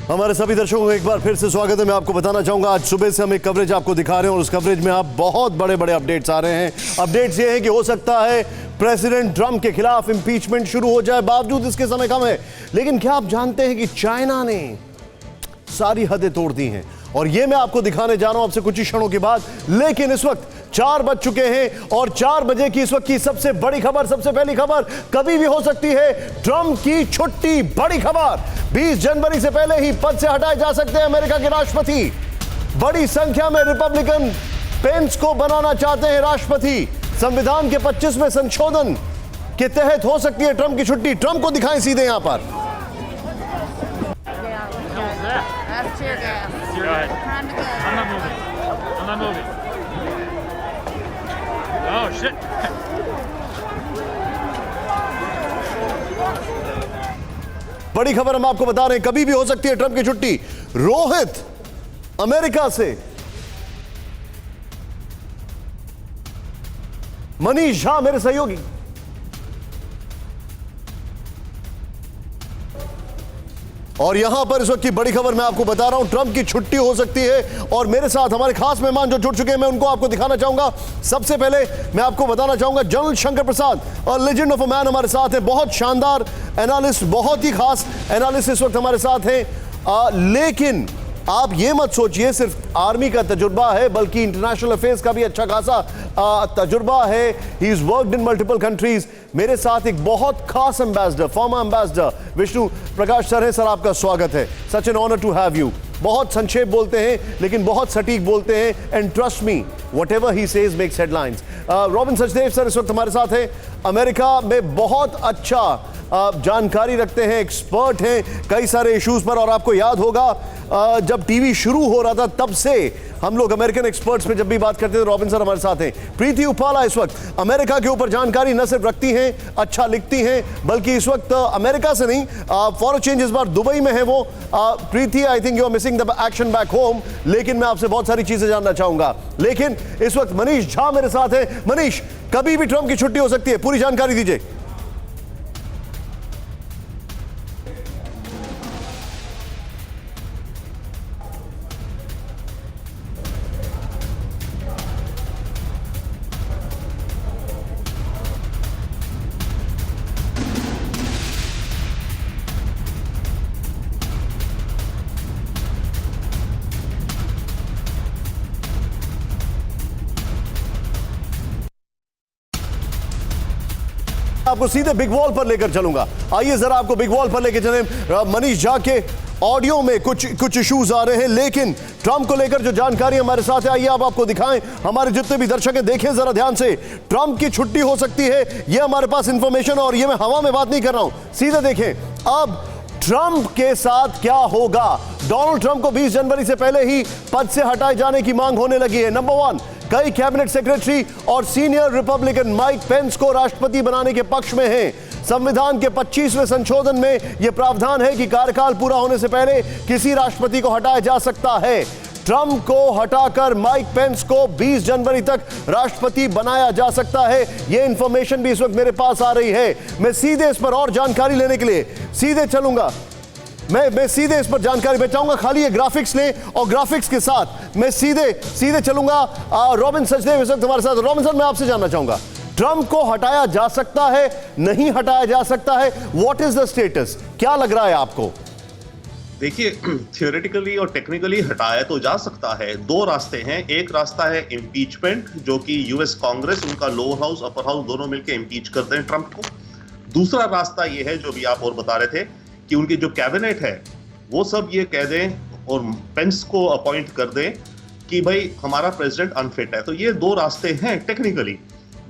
हमारे सभी दर्शकों को एक बार फिर से स्वागत है। मैं आपको बताना चाहूंगा आज सुबह से हम एक कवरेज आपको दिखा रहे हैं और उस कवरेज में आप बहुत बड़े बड़े अपडेट्स आ रहे हैं। अपडेट्स ये हैं कि हो सकता है प्रेसिडेंट ट्रंप के खिलाफ इंपीचमेंट शुरू हो जाए, बावजूद इसके समय कम है। लेकिन क्या आप जानते हैं कि चाइना ने सारी हदें तोड़ दी हैं और ये मैं आपको दिखाने जा रहा हूं आपसे कुछ ही क्षणों के बाद। लेकिन इस वक्त 4 बज चुके हैं और 4 बजे की इस वक्त की सबसे बड़ी खबर, सबसे पहली खबर कभी भी हो सकती है, ट्रंप की छुट्टी। बड़ी खबर, 20 जनवरी से पहले ही पद से हटाए जा सकते हैं अमेरिका के राष्ट्रपति। बड़ी संख्या में रिपब्लिकन पेंस को बनाना चाहते हैं राष्ट्रपति। संविधान के 25वें संशोधन के तहत हो सकती है ट्रंप की छुट्टी। ट्रंप को दिखाएं सीधे यहां पर। That's tear gas. Go ahead. Time to go. I'm not moving. I'm not moving. Oh, shit. बड़ी खबर हम आपको बता रहे हैं, कभी भी हो सकती है ट्रंप की छुट्टी। रोहित अमेरिका से, मनीष झा मेरे सहयोगी, और यहां पर इस वक्त की बड़ी खबर मैं आपको बता रहा हूं, ट्रंप की छुट्टी हो सकती है। और मेरे साथ हमारे खास मेहमान जो जुड़ चुके हैं, मैं उनको आपको दिखाना चाहूंगा। सबसे पहले मैं आपको बताना चाहूंगा general Shankar Prasad, legend of a man, हमारे साथ हैं। बहुत शानदार एनालिस्ट, बहुत ही खास एनालिस्ट इस वक्त हमारे साथ हैं। लेकिन आप ये मत सोचिए सिर्फ आर्मी का तजुर्बा है, बल्कि इंटरनेशनल अफेयर्स का भी अच्छा खासा तजुर्बा है। He is worked in multiple countries. मेरे साथ एक बहुत खास ambassador, former ambassador Vishnu Prakash sir है। सर आपका स्वागत है। Such an honour to have you. बहुत संक्षेप बोलते हैं लेकिन बहुत सटीक बोलते हैं, and trust me whatever he says makes headlines. Robin Sachdev sir इस वक्त हमारे साथ हैं। अमेरिका में बहुत अच्छा जानकारी रखते हैं, एक्सपर्ट हैं कई सारे इश्यूज पर। और आपको याद होगा जब टीवी शुरू हो रहा था तब से हम लोग अमेरिकन एक्सपर्ट्स में जब भी बात करते थे, रॉबिन सर हमारे साथ हैं। प्रीति उपाला इस वक्त अमेरिका के ऊपर जानकारी न सिर्फ रखती हैं, अच्छा लिखती हैं, बल्कि इस वक्त अमेरिका से नहीं, फॉर अ चेंज इस बार दुबई में है वो। Preeti, I think you are missing the action back home, लेकिन मैं आपसे बहुत सारी चीजें जानना चाहूंगा। लेकिन इस वक्त मनीष झा मेरे साथ है। मनीष, कभी भी ट्रंप की छुट्टी हो सकती है, पूरी जानकारी दीजिए। आपको सीधे बिग वॉल पर लेकर चलूंगा। आइए जरा आपको बिग वॉल पर लेकर चलें। मनीष झा के ऑडियो में कुछ इश्यूज आ रहे हैं, लेकिन ट्रंप को लेकर जो जानकारी हमारे साथ है, आइए आपको दिखाएं। हमारे जितने भी दर्शक हैं देखें जरा ध्यान से। ट्रंप की छुट्टी हो सकती है, यह हमारे पास इंफॉर्मेशन, और ये मैं हवा में बात नहीं कर रहा हूं, सीधे देखें। अब ट्रंप के साथ क्या होगा? डोनाल्ड ट्रंप को 20 जनवरी से पहले ही पद से हटाए जाने की मांग होने लगी है। नंबर 1, कई कैबिनेट सेक्रेटरी और सीनियर रिपब्लिकन माइक पेंस को राष्ट्रपति बनाने के पक्ष में हैं। संविधान के 25वें संशोधन में यह प्रावधान है कि कार्यकाल पूरा होने से पहले किसी राष्ट्रपति को हटाया जा सकता है। ट्रंप को हटाकर माइक पेंस को 20 जनवरी तक राष्ट्रपति बनाया जा सकता है। यह इंफॉर्मेशन भी इस वक्त मेरे पास आ रही है। मैं सीधे इस पर और जानकारी लेने के लिए सीधे चलूंगा। मैं सीधे इस पर जानकारी मैं चाहूंगा, खाली ये ग्राफिक्स लें और ग्राफिक्स के साथ मैं सीधे चलूंगा। रॉबिन सचदेव इस वक्त हमारे साथ। रॉबिन सर, मैं आपसे जानना चाहूंगा, ट्रंप को हटाया जा सकता है, नहीं हटाया जा सकता है? What is the status? क्या लग रहा है आपको? देखिए, थियोरेटिकली और टेक्निकली हटाया तो जा सकता है। 2 रास्ते हैं। एक रास्ता है इम्पीचमेंट, जो कि यूएस कांग्रेस, उनका लोअर हाउस अपर हाउस दोनों मिलकर इम्पीच करते हैं ट्रंप को। दूसरा रास्ता ये है जो भी आप और बता रहे थे कि उनकी जो कैबिनेट है वो सब ये कह दें और पेंस को अपॉइंट कर दें कि भाई हमारा प्रेसिडेंट अनफिट है। तो ये 2 रास्ते हैं टेक्निकली,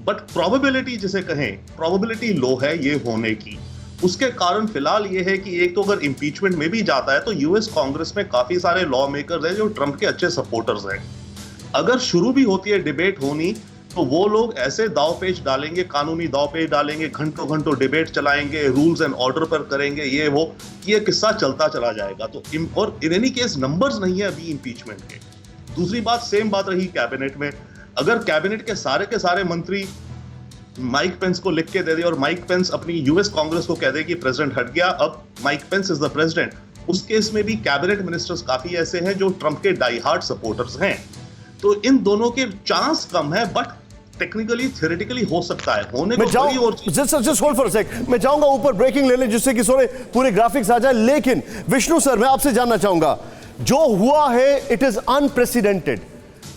बट प्रोबेबिलिटी जिसे कहें, प्रोबेबिलिटी लो है ये होने की। उसके कारण फिलहाल ये है कि एक तो अगर इम्पीचमेंट में भी जाता है तो यूएस कांग्रेस में काफी सारे लॉ मेकर्स हैं जो ट्रंप के अच्छे सपोर्टर्स हैं। अगर शुरू भी होती है डिबेट होनी, तो वो लोग ऐसे दाव पेच डालेंगे, कानूनी दाव पेच डालेंगे, घंटों घंटों डिबेट चलाएंगे, रूल्स एंड ऑर्डर पर करेंगे, ये वो, कि ये किस्सा चलता चला जाएगा। तो और इन एनी केस नंबर्स नहीं है अभी इम्पीचमेंट के। दूसरी बात, सेम बात रही कैबिनेट में। अगर कैबिनेट के सारे मंत्री माइक पेंस को लिख के दे दे और माइक पेंस अपनी यूएस कांग्रेस को कह दे कि प्रेसिडेंट हट गया, अब Mike Pence is the president, उस केस में भी कैबिनेट मिनिस्टर्स काफी ऐसे हैं जो ट्रंप के डाई हार्ड सपोर्टर्स हैं। तो इन दोनों के चांस कम है, बट टेक्निकली थ्योरेटिकली हो सकता है। होने को बड़ी और जस्ट होल्ड फॉर अ सेक, मैं चाहूंगा ऊपर ब्रेकिंग ले लें जिससे कि थोड़े पूरे ग्राफिक्स आ जाए। लेकिन विष्णु सर, मैं आपसे जानना चाहूंगा, जो हुआ है इट इज अनप्रेसिडेंटेड,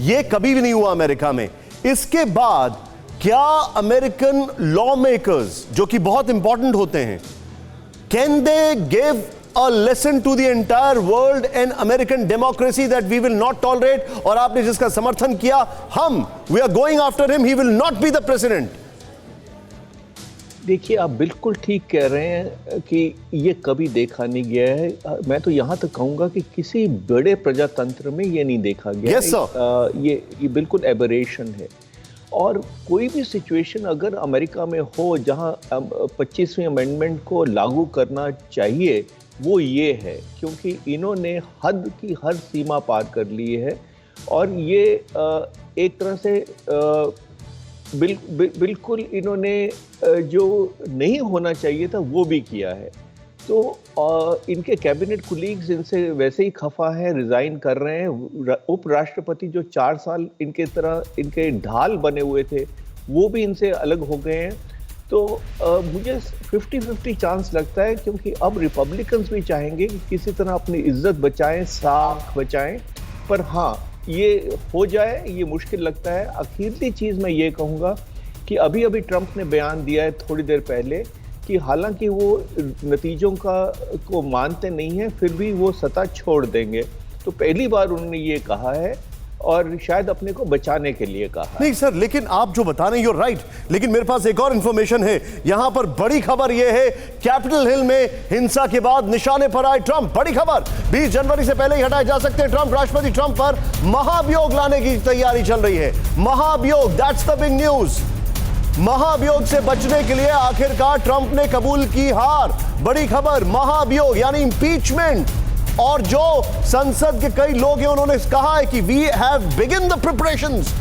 ये कभी भी नहीं हुआ अमेरिका में। इसके बाद क्या अमेरिकन लॉ मेकर्स, जो कि बहुत इंपॉर्टेंट होते हैं, can they give a lesson to the entire world and American democracy that we will not tolerate? और आपने जिसका समर्थन किया, we are going after him, he will not be the president. देखिए, आप बिल्कुल ठीक कह रहे हैं कि ये कभी देखा नहीं गया है। मैं तो यहाँ तक कहूँगा कि किसी बड़े प्रजातंत्र में ये नहीं देखा गया। Yes, sir. ये बिल्कुल एबरेशन है। और कोई भी सिचुएशन अगर अमेरिका में हो जहाँ 25वीं अमेंडमेंट को लागू करना चाहिए, वो ये है, क्योंकि इन्होंने हद की हर सीमा पार कर ली है और ये एक तरह से बिल्कुल इन्होंने जो नहीं होना चाहिए था वो भी किया है। तो इनके कैबिनेट कुलीग्स इनसे वैसे ही खफा है, रिजाइन कर रहे हैं। उपराष्ट्रपति जो 4 साल इनके ढाल बने हुए थे, वो भी इनसे अलग हो गए हैं। तो मुझे 50-50 चांस लगता है, क्योंकि अब रिपब्लिकन्स भी चाहेंगे कि किसी तरह अपनी इज्जत बचाएं, साख बचाएं। पर हाँ, ये हो जाए ये मुश्किल लगता है। आखिरी चीज़ मैं ये कहूँगा कि अभी ट्रंप ने बयान दिया है थोड़ी देर पहले कि हालांकि वो नतीजों को मानते नहीं हैं, फिर भी वो सत्ता छोड़ देंगे। तो पहली बार उन्होंने ये कहा है और शायद अपने को बचाने के लिए कहा। नहीं सर, लेकिन आप जो बता रहे हैं, you're right, लेकिन मेरे पास एक और इंफॉर्मेशन है। यहां पर बड़ी खबर यह है, कैपिटल हिल में हिंसा के बाद निशाने पर आए ट्रंप। बड़ी खबर, 20 जनवरी से पहले ही हटाए जा सकते हैं ट्रंप। राष्ट्रपति ट्रंप पर महाभियोग लाने की तैयारी चल रही है। महाभियोग, दैट्स द बिग न्यूज। महाभियोग से बचने के लिए आखिरकार ट्रंप ने कबूल की हार। बड़ी खबर, महाभियोग यानी इंपीचमेंट। और जो संसद के कई लोग हैं, उन्होंने कहा है कि we have begin the preparations.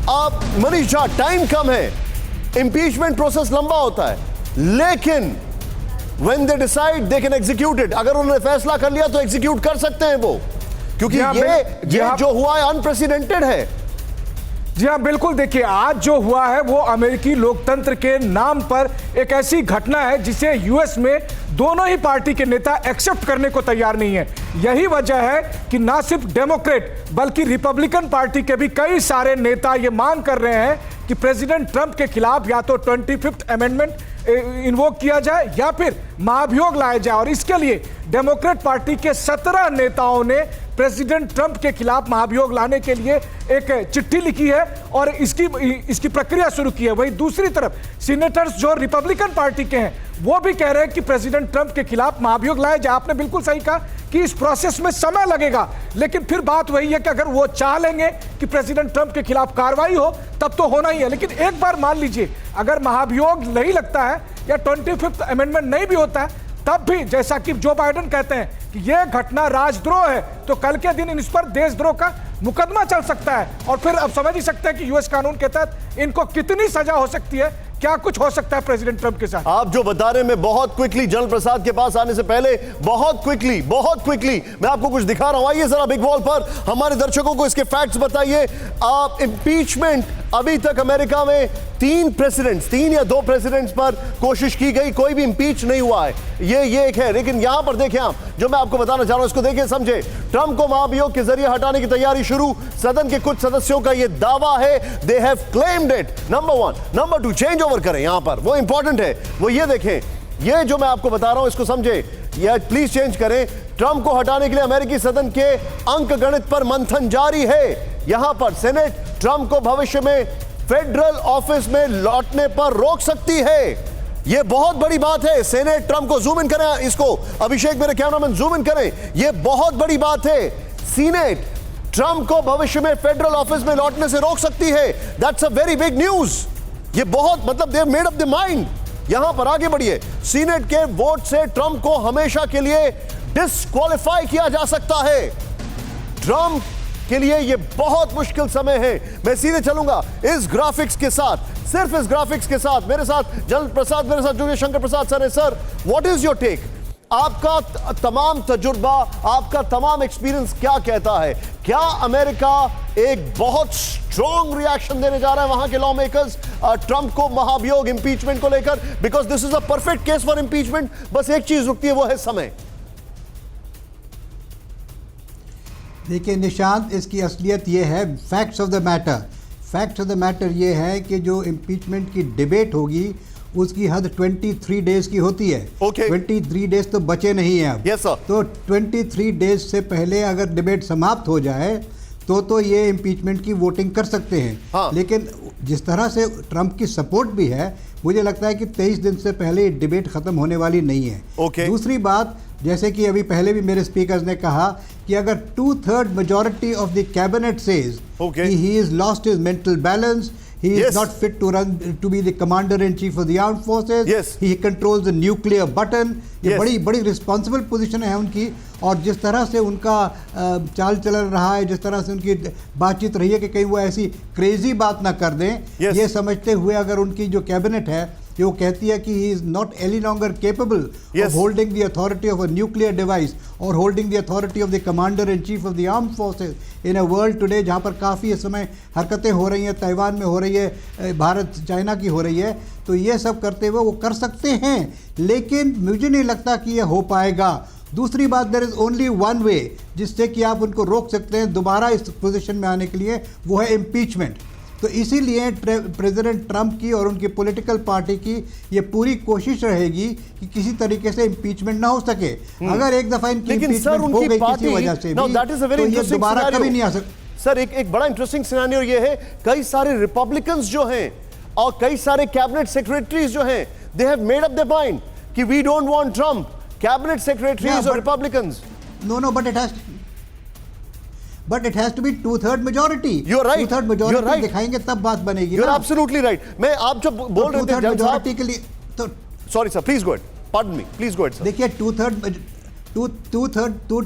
अब मनीषा, टाइम कम है, इंपीचमेंट प्रोसेस लंबा होता है, लेकिन when they decide they can execute it. अगर उन्होंने फैसला कर लिया तो एग्जीक्यूट कर सकते हैं वो, क्योंकि ये जो हुआ है अनप्रेसिडेंटेड है। जी हाँ, बिल्कुल। देखिए, आज जो हुआ है वो अमेरिकी लोकतंत्र के नाम पर एक ऐसी घटना है जिसे यूएस में दोनों ही पार्टी के नेता एक्सेप्ट करने को तैयार नहीं है। यही वजह है कि ना सिर्फ डेमोक्रेट बल्कि रिपब्लिकन पार्टी के भी कई सारे नेता ये मांग कर रहे हैं कि प्रेसिडेंट ट्रंप के खिलाफ या तो 25th अमेंडमेंट इन्वोक किया जाए या फिर महाभियोग लाया जाए। और इसके लिए डेमोक्रेट पार्टी के 17 नेताओं ने प्रेसिडेंट ट्रंप के खिलाफ महाभियोग लाने के लिए एक चिट्ठी लिखी है और इसकी प्रक्रिया शुरू की है। वहीं दूसरी तरफ सीनेटर्स जो रिपब्लिकन पार्टी के हैं, वो भी कह रहे हैं कि प्रेसिडेंट ट्रंप के खिलाफ महाभियोग लाया जाए। आपने बिल्कुल सही कहा कि इस प्रोसेस में समय लगेगा, लेकिन फिर बात वही है कि अगर वो चाह लेंगे कि प्रेसिडेंट ट्रंप के खिलाफ कार्रवाई हो, तब तो होना ही है। लेकिन एक बार मान लीजिए, अगर महाभियोग नहीं लगता है या 25th अमेंडमेंट नहीं भी होता है, तब भी जैसा कि जो बाइडेन कहते हैं कि यह घटना राजद्रोह है, तो कल के दिन इस पर देशद्रोह का मुकदमा चल सकता है। और फिर अब समझ ही सकते हैं कि यूएस कानून के तहत इनको कितनी सजा हो सकती है, क्या कुछ हो सकता है प्रेसिडेंट ट्रंप के साथ। आप जो बता रहे हैं, मैं बहुत क्विकली जनरल प्रसाद के पास आने से पहले बहुत क्विकली मैं आपको कुछ दिखा रहा हूं। आइए जरा बिग वॉल पर, हमारे दर्शकों को इसके फैक्ट्स बताइए। आप इंपीचमेंट, अभी तक अमेरिका में 3 या 2 प्रेसिडेंट्स पर कोशिश की गई, कोई भी इंपीच नहीं हुआ है। ये एक है। लेकिन यहां पर देखें, आप जो मैं आपको बताना चाह रहा हूं इसको देखिए, समझे। ट्रंप को महाभियोग के जरिए हटाने की तैयारी शुरू। सदन के कुछ सदस्यों का यह दावा है, they have claimed it. Number 1। Number 2, change over करें यहां पर, वो इंपॉर्टेंट है। वो ये देखें, ये जो मैं आपको बता रहा हूं इसको समझे, या प्लीज चेंज करें। ट्रंप को हटाने के लिए अमेरिकी सदन के अंक गणित पर मंथन जारी है। यहां पर सेनेट ट्रंप को भविष्य में फेडरल ऑफिस में लौटने पर रोक सकती है। यह बहुत बड़ी बात है। सेनेट ट्रंप को, जूम इन करें इसको, अभिषेक मेरे कैमरामैन जूम इन करें, यह बहुत बड़ी बात है। सीनेट ट्रंप को भविष्य में फेडरल ऑफिस में लौटने से रोक सकती है। That's a very big news. ये बहुत, मतलब they made up the mind. यहां पर आगे बढ़िए, सीनेट के वोट से ट्रंप को हमेशा के लिए डिस्क्वालीफाई किया जा सकता है। ट्रंप के लिए यह बहुत मुश्किल समय है। मैं सीधे चलूंगा इस ग्राफिक्स के साथ, सिर्फ इस ग्राफिक्स के साथ। मेरे साथ जनरल प्रसाद, मेरे साथ जुड़े शंकर प्रसाद सर है। Sir, what is your take? आपका तमाम तजुर्बा, आपका तमाम एक्सपीरियंस क्या कहता है? क्या अमेरिका एक बहुत स्ट्रॉन्ग रिएक्शन देने जा रहा है वहां के लॉ मेकर्स ट्रंप को महाभियोग इंपीचमेंट को लेकर? Because this is a perfect case for impeachment. बस एक चीज रुकती है, वो है समय। देखिए निशांत, इसकी असलियत ये है, फैक्ट्स ऑफ द मैटर ये है कि जो इम्पीचमेंट की डिबेट होगी उसकी हद 23 डेज की होती है। Okay. 23 डेज तो बचे नहीं हैं अब। Yes, sir. तो 23 डेज से पहले अगर डिबेट समाप्त हो जाए तो ये इम्पीचमेंट की वोटिंग कर सकते हैं। हाँ। लेकिन जिस तरह से ट्रंप की सपोर्ट भी है, मुझे लगता है कि 23 दिन से पहले डिबेट ख़त्म होने वाली नहीं है। Okay. दूसरी बात, जैसे कि अभी पहले भी मेरे स्पीकर्स ने कहा कि अगर 2/3 majority of the cabinet says Okay. he has lost his mental balance, he Yes. is not fit to be the commander in chief of the armed forces, Yes. he controls the nuclear button, ये Yes. बड़ी responsible position है उनकी। और जिस तरह से उनका चाल चलन रहा है, जिस तरह से उनकी बातचीत रही है कि कहीं वो ऐसी क्रेजी बात ना कर दें, Yes. ये समझते हुए अगर उनकी जो कैबिनेट है कि वो कहती है कि he is not any longer capable Yes. of holding the authority of a nuclear device or holding the authority of the commander in chief of the armed forces in a world today जहाँ पर काफ़ी इस समय हरकतें हो रही हैं, Taiwan में हो रही है, भारत चाइना की हो रही है, तो ये सब करते हुए वो कर सकते हैं। लेकिन मुझे नहीं लगता कि ये हो पाएगा। दूसरी बात, there is only one way जिससे कि आप उनको रोक सकते हैं दोबारा इस पोजीशन में आने के लिए, वो है इम्पीचमेंट। तो इसीलिए प्रेसिडेंट ट्रंप की और उनकी पॉलिटिकल पार्टी की ये पूरी कोशिश रहेगी कि किसी तरीके से इम्पीचमेंट ना हो सके। अगर एक दफा इनकी लेकिन सर इम्पीचमेंट हो उनकी गई पार्टी, किसी वजह से now भी, that is a very तो ये interesting दोबारा scenario. कभी नहीं आ सकता। सर एक बड़ा इंटरेस्टिंग सिनेरियो ये है, कई सारे रिपब्लिकन्स जो हैं और कई सारे कैबिनेट सेक्रेटरीज जो हैं, they have made up their mind कि we don't want Trump. Cabinet secretaries और Republicans, no, but it has to be 2/3 majority। You're right. 2/3 You're majority right. दिखाएंगे तब बात बनेगी। You are absolutely right. मैं आप जब बोल रहे थे जज साहब, majority के लिए तो sorry sir, please go ahead, pardon me, please go ahead sir. देखिए, टू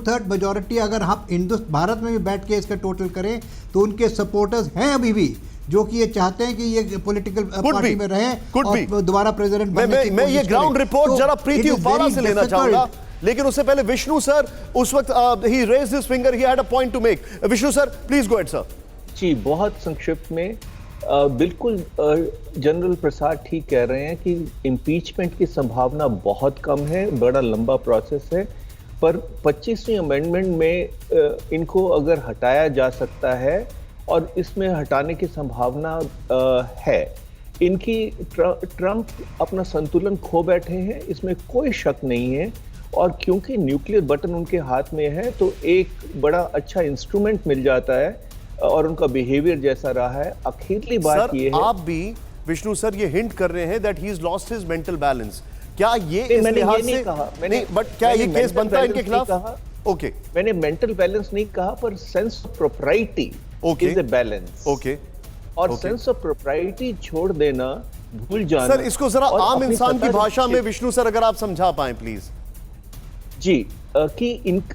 थर्ड मेजोरिटी अगर हम भारत में भी बैठ के इसका टोटल करें तो उनके सपोर्टर्स हैं अभी भी जो कि ये चाहते हैं कि ये पॉलिटिकल पार्टी में रहें और दोबारा प्रेसिडेंट बनने की मैं ये कोशिश ग्राउंड करें। रिपोर्ट तो जरा प्रीति it is उपाला very से लेना difficult। चाहूंगा, लेकिन उससे पहले विष्णु सर, उस वक्त ही raised his finger, he had a point to make. Vishnu sir please go ahead sir. जी, बहुत संक्षिप्त में बिल्कुल जनरल प्रसाद ठीक कह रहे हैं कि इम्पीचमेंट की संभावना बहुत कम है, बड़ा लंबा प्रोसेस है, पर 25वीं अमेंडमेंट में इनको अगर हटाया जा सकता है और इसमें हटाने की संभावना है। इनकी ट्रंप अपना संतुलन खो बैठे हैं, इसमें कोई शक नहीं है, और क्योंकि न्यूक्लियर बटन उनके हाथ में है तो एक बड़ा अच्छा इंस्ट्रूमेंट मिल जाता है और उनका बिहेवियर जैसा रहा है। अखीरली बात ये है, आप भी विष्णु सर ये हिंट कर रहे हैं that he is lost his mental balance. क्या ये इस मैंने लिहाज ये नहीं से कहा, बट क्या ये केस बनता है इनके खिलाफ? ओके, मैंने मेंटल बैलेंस नहीं कहा, पर sense of propriety is a balance. Okay, और सेंस ऑफ प्रोप्राइटी छोड़ देना, भूल जाना। सर इसको जरा आम इंसान की भाषा में विष्णु सर अगर आप समझा पाए प्लीज। जी, कि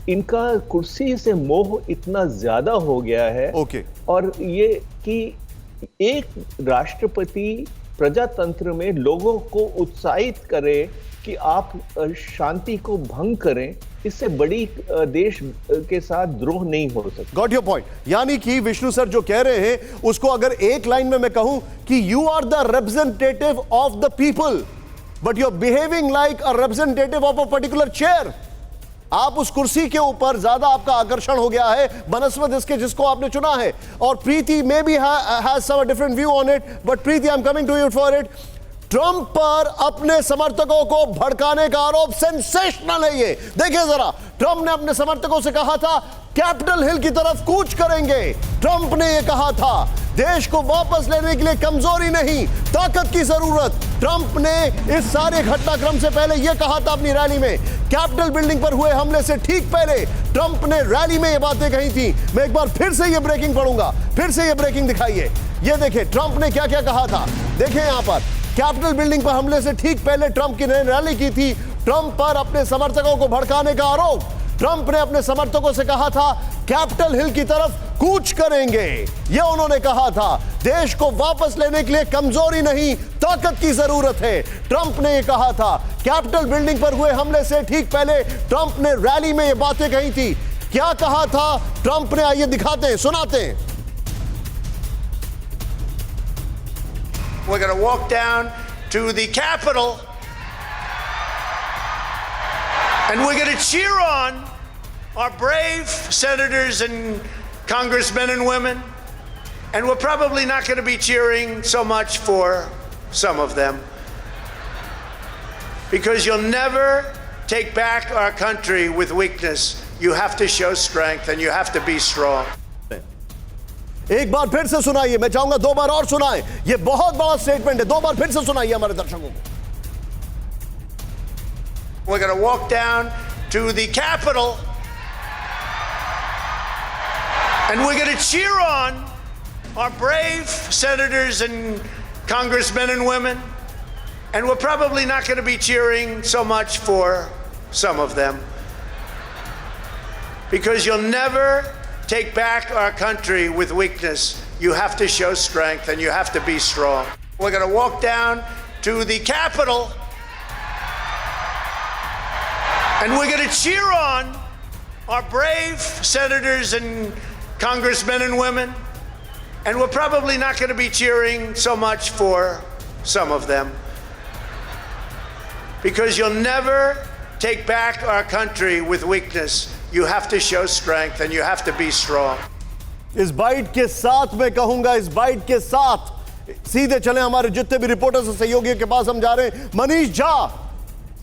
इनका कुर्सी से मोह इतना ज्यादा हो गया है। ओके। और ये कि एक राष्ट्रपति प्रजातंत्र में लोगों को उत्साहित करे कि आप शांति को भंग करें, इससे बड़ी देश के साथ द्रोह नहीं हो सकता। Got your point. यानी कि विष्णु सर जो कह रहे हैं उसको अगर एक लाइन में मैं कहूं कि you are the representative of the people but you are behaving like a representative of a particular chair. आप उस कुर्सी के ऊपर ज्यादा आपका आकर्षण हो गया है बनस्पत इसके जिसको आपने चुना है। और Preeti may be has some different view on it, but Preeti I am coming to you for it. Trump पर अपने समर्थकों को भड़काने का आरोप सेंसेशनल है ये। देखिए जरा, ट्रंप ने अपने समर्थकों से कहा था कैपिटल हिल की तरफ कूच करेंगे। ट्रंप ने यह कहा था देश को वापस लेने के लिए कमजोरी नहीं, ताकत की जरूरत। ट्रंप ने इस सारे घटनाक्रम से पहले यह कहा था अपनी रैली में, कैपिटल बिल्डिंग पर हुए हमले से ठीक पहले ट्रंप ने रैली में यह बातें कही थी। मैं एक बार फिर से यह ब्रेकिंग पढ़ूंगा, फिर से यह ब्रेकिंग दिखाइए। यह देखिए ट्रंप ने क्या क्या कहा था। देखिए यहां पर कैपिटल बिल्डिंग पर हमले से ठीक पहले ट्रंप की रैली की थी। ट्रंप पर अपने समर्थकों को भड़काने का आरोप। ट्रंप ने अपने समर्थकों से कहा था कैपिटल हिल की तरफ कूच करेंगे। यह उन्होंने कहा था देश को वापस लेने के लिए कमजोरी नहीं ताकत की जरूरत है। ट्रंप ने यह कहा था कैपिटल बिल्डिंग पर हुए हमले से ठीक पहले ट्रंप ने रैली में यह बातें कही थी। क्या कहा था ट्रंप ने, आइए दिखाते हैं, सुनाते हैं। We're going to walk down to the Capitol and we're going to cheer on our brave senators and congressmen and women. And we're probably not going to be cheering so much for some of them. Because you'll never take back our country with weakness. You have to show strength and you have to be strong. एक बार फिर से सुनाइए, मैं चाहूंगा 2 बार और सुनाएं। यह बहुत बड़ा स्टेटमेंट है, 2 बार फिर से सुनाइए हमारे दर्शकों को। We're going to walk down to the Capitol and we're going to cheer on our brave senators and congressmen and women. And we're probably not going to be cheering so much for some of them. Because you'll never take back our country with weakness. You have to show strength and you have to be strong. We're going to walk down to the Capitol and we're going to cheer on our brave senators and congressmen and women. And we're probably not going to be cheering so much for some of them. Because you'll never take back our country with weakness. You have to show strength and you have to be strong. इस bite के साथ मैं कहूंगा, इस bite के साथ सीधे चले हमारे जितने भी रिपोर्टर्स और सहयोगियों के पास हम जा रहे हैं। Manish Jha,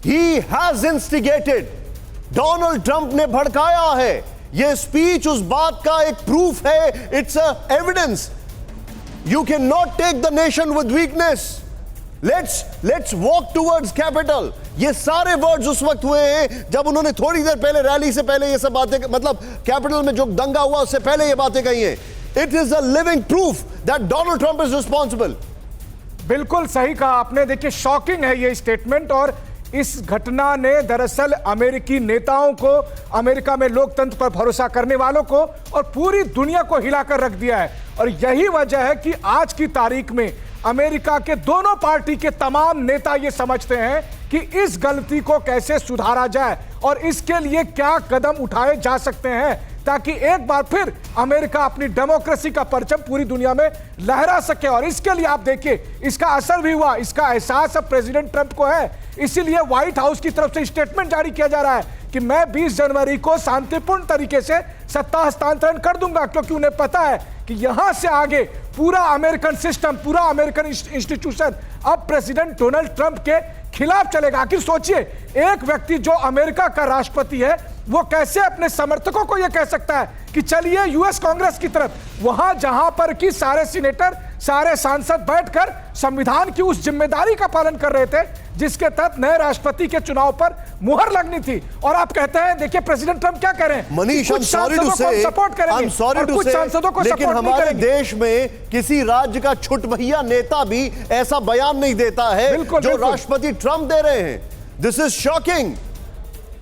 he has instigated, Donald Trump ने भड़काया है। यह स्पीच उस बात का एक प्रूफ है, it's a evidence. You can not take the nation with weakness. Let's walk towards capital. ये सारे वर्ड्स उस वक्त हुए हैं जब उन्होंने थोड़ी देर पहले, रैली से पहले ये सब बातें, मतलब कैपिटल में जो दंगा हुआ उससे पहले ये बातें कही हैं। It is a living proof that Donald Trump is responsible. बिल्कुल सही कहा आपने। देखिए, शॉकिंग है ये स्टेटमेंट, और इस घटना ने दरअसल अमेरिकी नेताओं को, अमेरिका में लोकतंत्र पर भरोसा करने वालों को और पूरी दुनिया को हिलाकर रख दिया है। और यही वजह है कि आज की तारीख में अमेरिका के दोनों पार्टी के तमाम नेता ये समझते हैं कि इस गलती को कैसे सुधारा जाए और इसके लिए क्या कदम उठाए जा सकते हैं ताकि एक बार फिर अमेरिका अपनी डेमोक्रेसी का परचम पूरी दुनिया में लहरा सके। और इसके लिए आप देखिए, इसका असर भी हुआ, इसका एहसास अब प्रेसिडेंट ट्रंप को है। इसीलिए व्हाइट हाउस की तरफ से स्टेटमेंट जारी किया जा रहा है कि मैं 20 जनवरी को शांतिपूर्ण तरीके से सत्ता हस्तांतरण कर दूंगा, क्योंकि उन्हें पता है कि यहां से आगे पूरा अमेरिकन सिस्टम, पूरा अमेरिकन इंस्टीट्यूशन अब प्रेसिडेंट डोनाल्ड ट्रंप के खिलाफ चलेगा। आखिर सोचिए, एक व्यक्ति जो अमेरिका का राष्ट्रपति है वो कैसे अपने समर्थकों को यह कह सकता है कि चलिए यूएस कांग्रेस की तरफ, वहां जहां पर कि सारे सीनेटर, सारे सांसद बैठकर संविधान की उस जिम्मेदारी का पालन कर रहे थे जिसके तहत नए राष्ट्रपति के चुनाव पर मुहर लगनी थी। और आप कहते हैं, देखिए प्रेसिडेंट ट्रंप क्या कह रहे हैं, Manish, I'm sorry to say, कुछ सांसदों को लेकिन हमारे देश में किसी राज्य का छुटभैया नेता भी ऐसा बयान नहीं देता है जो राष्ट्रपति ट्रंप दे रहे हैं। This is shocking.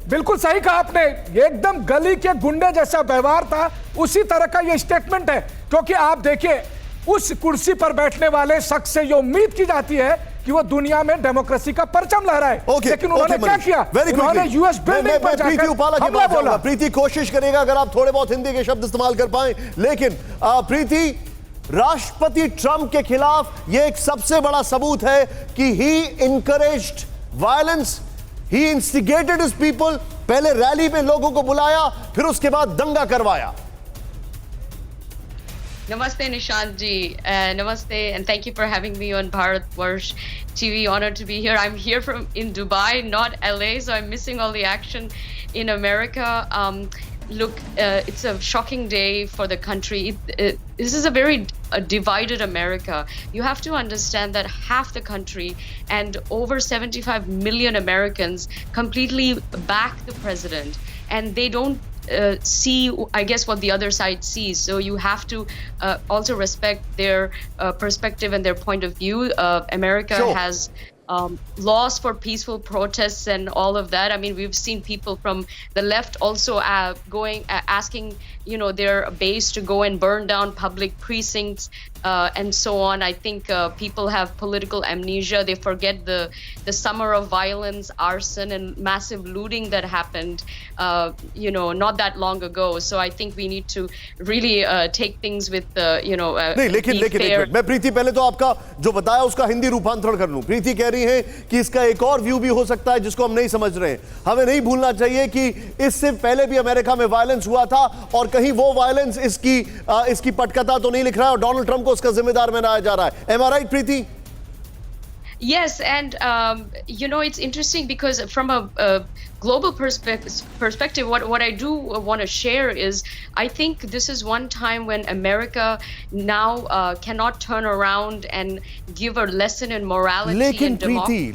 बिल्कुल सही कहा आपने, ये एकदम गली के गुंडे जैसा व्यवहार था, उसी तरह का ये स्टेटमेंट है। क्योंकि आप देखिए, उस कुर्सी पर बैठने वाले शख्स से ये उम्मीद की जाती है कि वो दुनिया में डेमोक्रेसी का परचम लहराए। लेकिन उन्होंने क्या किया, उन्होंने यूएस बिल्डिंग पर जाकर प्रीति उपाला के पास जाऊंगा। प्रीति, कोशिश करेगा अगर आप थोड़े बहुत हिंदी के शब्द इस्तेमाल कर पाएं। लेकिन प्रीति, राष्ट्रपति ट्रंप के खिलाफ ये एक सबसे बड़ा सबूत है कि ही इनकरेज्ड वायलेंस, ही इंस्टिगेटेड हिज पीपल। पहले रैली में लोगों को बुलाया, फिर उसके बाद दंगा करवाया। Namaste Nishant ji, namaste, and thank you for having me on Bharatvarsh TV. Honored to be here. I'm here in Dubai, not LA, so I'm missing all the action in America. Look, it's a shocking day for the country. This is a very divided America. You have to understand that half the country and over 75 million Americans completely back the president, and they don't see, I guess, what the other side sees. So you have to also respect their perspective and their point of view. America has laws for peaceful protests and all of that. I mean, we've seen people from the left also asking, their base to go and burn down public precincts and so on. I think people have political amnesia. They forget the summer of violence, arson, and massive looting that happened, not that long ago. So I think we need to really take things with, नहीं, लेकिन एक minute, मैं प्रीति पहले तो आपका जो बताया उसका हिंदी रूपांतरण कर लूं। प्रीति कह रही है कि इसका एक और व्यू भी हो सकता है जिसको हम नहीं समझ रहे हैं। हमें नहीं भूलना चाहिए कि इससे पहले भी अमेरिका में वायलेंस हुआ था और कहीं वो वायलेंस इसकी पटकथा तो नहीं लिख रहा है और डोनाल्ड ट्रंप को उसका जिम्मेदार बनाया जा रहा है। Am I right, Preeti? Yes, and it's interesting because from a global perspective, what I do want to share is I think this is one time when America now cannot turn around and give a lesson in morality.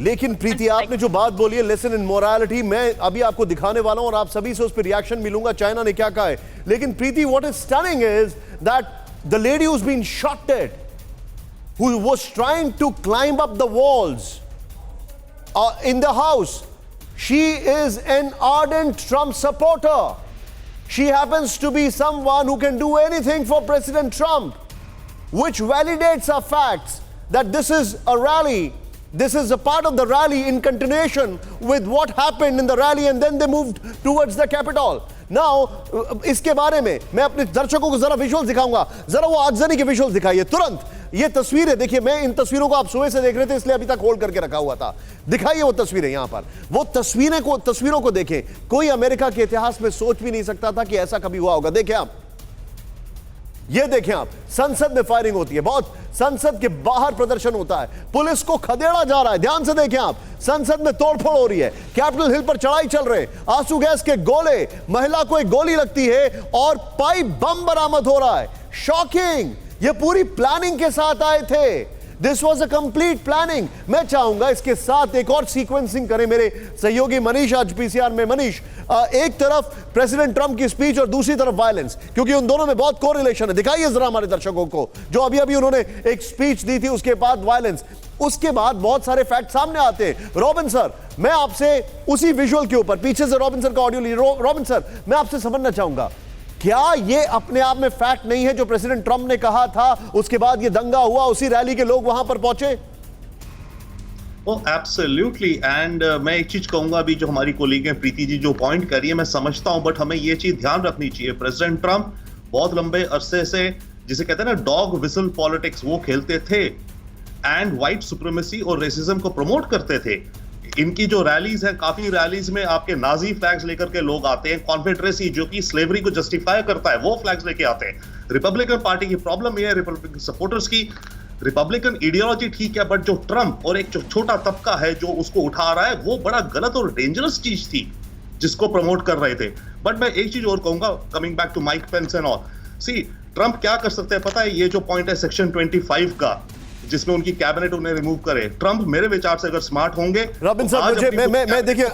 लेकिन प्रीति आपने जो बात बोली है lesson in morality, मैं अभी आपको दिखाने वाला हूं और आप सभी से उस पर रिएक्शन मिलूंगा चाइना ने क्या कहा है। लेकिन प्रीति, what is stunning is that the lady who's been shot dead, who was trying to climb up the walls in the house, she is an ardent Trump supporter. She happens to be someone who can do anything for President Trump, which validates our facts that this is a rally. This is a part of the rally in continuation with what happened in the rally, and then they moved towards the Capitol. Now, इसके बारे में मैं अपने दर्शकों को जरा visual दिखाऊंगा। जरा वो आगजनी के विजुअल दिखाइए तुरंत। ये तस्वीरें देखिए, मैं इन तस्वीरों को आप सुबह से देख रहे थे इसलिए अभी तक होल्ड करके रखा हुआ था। दिखाइए वो तस्वीरें यहां पर। वो तस्वीरों को देखें। कोई अमेरिका के इतिहास में सोच भी नहीं सकता था कि ऐसा कभी हुआ होगा। देखें आप, ये देखें आप, संसद में फायरिंग होती है, बहुत संसद के बाहर प्रदर्शन होता है, पुलिस को खदेड़ा जा रहा है। ध्यान से देखें आप, संसद में तोड़फोड़ हो रही है, कैपिटल हिल पर चढ़ाई चल रहे, आंसू गैस के गोले, महिला को एक गोली लगती है और पाइप बम बरामद हो रहा है। शॉकिंग! ये पूरी प्लानिंग के साथ आए थे। This was a complete planning. मैं चाहूंगा इसके साथ एक और सीक्वेंसिंग करें मेरे सहयोगी मनीष आज पीसीआर में। मनीष, एक तरफ प्रेसिडेंट ट्रंप की स्पीच और दूसरी तरफ वायलेंस, क्योंकि उन दोनों में बहुत कोरिलेशन है। दिखाइए जरा हमारे दर्शकों को, जो अभी अभी उन्होंने एक स्पीच दी थी, उसके बाद वायलेंस, उसके बाद बहुत सारे फैक्ट सामने आते हैं। रॉबिन सर, मैं आपसे उसी विजुअल के ऊपर, पीछे से रॉबिन सर का ऑडियो, रॉबिन सर मैं आपसे समझना चाहूंगा, क्या ये अपने आप में फैक्ट नहीं है जो प्रेसिडेंट ट्रंप ने कहा था, उसके बाद ये दंगा हुआ, उसी रैली के लोग वहां पर पहुंचे? एब्सोल्युटली। एंड मैं एक चीज कहूंगा, अभी जो हमारी कोलीग है प्रीति जी जो पॉइंट कर रही है, मैं समझता हूं, बट हमें ये चीज ध्यान रखनी चाहिए। प्रेसिडेंट ट्रंप बहुत लंबे अरसे से जिसे कहते हैं ना डॉग विसल पॉलिटिक्स, वो खेलते थे एंड व्हाइट सुप्रीमेसी और रेसिज्म को प्रमोट करते थे। इनकी जो रैलीज हैं, काफी रैलीज में आपके नाजी फ्लैग्स लेकर के लोग आते हैं, कॉन्फेडरेसी जो कि स्लेवरी को जस्टिफाई करता है वो फ्लैग्स लेके आते हैं। रिपब्लिकन पार्टी की प्रॉब्लम ये है, रिपब्लिकन सपोर्टर्स की, रिपब्लिकन आइडियोलॉजी ठीक है, बट जो ट्रंप और एक जो छोटा तबका है जो उसको उठा रहा है, वो बड़ा गलत और डेंजरस चीज थी जिसको प्रमोट कर रहे थे। बट मैं एक चीज और कहूंगा, coming back to Mike Pence and all, see Trump क्या कर सकते हैं पता है? ये जो पॉइंट है सेक्शन 25 का, जिसमें उनकी कैबिनेट उन्हें रिमूव करे, ट्रंप मेरे विचार से अगर स्मार्ट होंगे। रॉबिन साहब, मुझे मैं देखिए,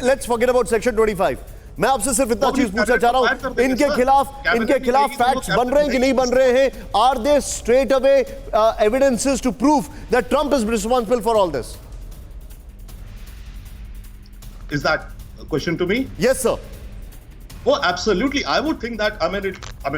लेट्स फॉरगेट अबाउट सेक्शन 25। मैं आपसे सिर्फ इतना चीज पूछना चाह रहा हूं, इनके खिलाफ फैक्ट्स बन रहे हैं कि नहीं बन रहे हैं? Are they straight away evidences to prove that Trump is responsible for all this? Is that question to me? Yes sir. Oh, absolutely. I would think that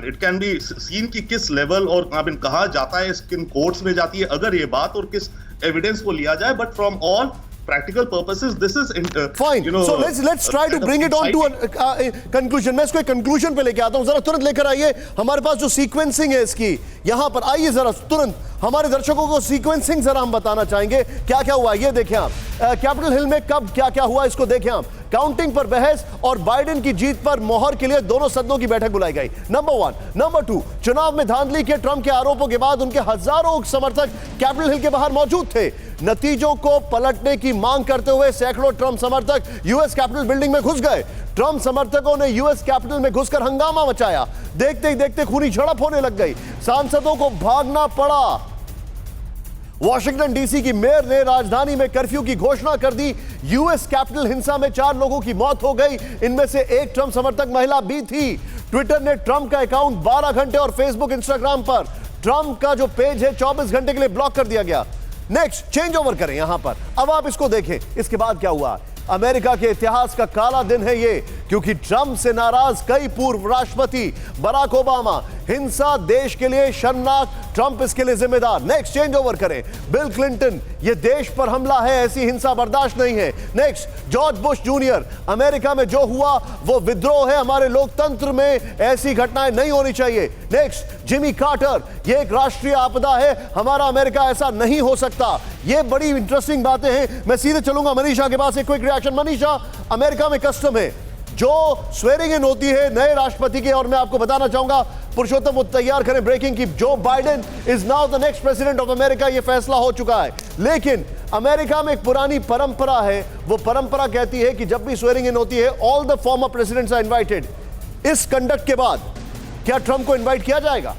it can be seen कि किस level और कहा जाता है, किन courts में जाती है अगर ये बात, और किस एविडेंस को लिया जाए, but from all practical purposes this is fine, so let's try to bring it on to a conclusion. मैं इसको एक conclusion पे लेके आता हूं, जरा तुरंत लेकर आइए। हमारे पास जो सीक्वेंसिंग है इसकी, यहां पर आइए जरा तुरंत, हमारे दर्शकों को सीक्वेंसिंग जरा हम बताना चाहेंगे क्या क्या हुआ। ये देखें आप, कैपिटल हिल में कब क्या क्या हुआ इसको देखें आप। काउंटिंग पर बहस और बाइडेन की जीत पर मोहर के लिए दोनों सदनों की बैठक बुलाई गई, नंबर 1। नंबर 2, चुनाव में धांधली के ट्रंप के आरोपों के बाद उनके हजारों समर्थक कैपिटल हिल के बाहर मौजूद थे। नतीजों को पलटने की मांग करते हुए सैकड़ों ट्रंप समर्थक यूएस कैपिटल बिल्डिंग में घुस गए। ट्रंप समर्थकों ने यूएस कैपिटल में घुसकर हंगामा मचाया। देखते ही देखते खूनी झड़प होने लग गई, सांसदों को भागना पड़ा। वॉशिंगटन डीसी की मेयर ने राजधानी में कर्फ्यू की घोषणा कर दी। यूएस कैपिटल हिंसा में 4 लोगों की मौत हो गई, इनमें से एक ट्रंप समर्थक महिला भी थी। ट्विटर ने ट्रंप का अकाउंट 12 घंटे और फेसबुक इंस्टाग्राम पर ट्रंप का जो पेज है 24 घंटे के लिए ब्लॉक कर दिया गया। नेक्स्ट चेंज ओवर करें यहां पर। अब आप इसको देखें, इसके बाद क्या हुआ। अमेरिका के इतिहास का काला दिन है ये, क्योंकि ट्रंप से नाराज कई पूर्व राष्ट्रपति, बराक ओबामा, हिंसा देश के लिए शर्मनाक, ट्रंप इसके लिए जिम्मेदार। नेक्स्ट चेंज ओवर करें। बिल क्लिंटन, ये देश पर हमला है, ऐसी हिंसा बर्दाश्त नहीं है। Next George Bush junior, America में जो हुआ वो विद्रोह है, हमारे लोकतंत्र में ऐसी घटनाएं नहीं होनी चाहिए। नेक्स्ट जिमी कार्टर, ये एक राष्ट्रीय आपदा है, हमारा अमेरिका ऐसा नहीं हो सकता। ये बड़ी इंटरेस्टिंग बातें हैं। मैं सीधे चलूंगा मनीषा के पास, एक क्विक रिएक्शन। मनीषा, अमेरिका में कस्टम है जो स्वेरिंग इन होती है नए राष्ट्रपति के, और मैं आपको बताना चाहूंगा पुरुषोत्तम वो तैयार करें ब्रेकिंग की, Joe Biden is now the next president of America, ये फैसला हो चुका है। लेकिन अमेरिका में एक पुरानी परंपरा है, वो परंपरा कहती है कि जब भी स्वेरिंग इन होती है all the former presidents are invited. इस कंडक्ट के बाद क्या ट्रंप को इनवाइट किया जाएगा?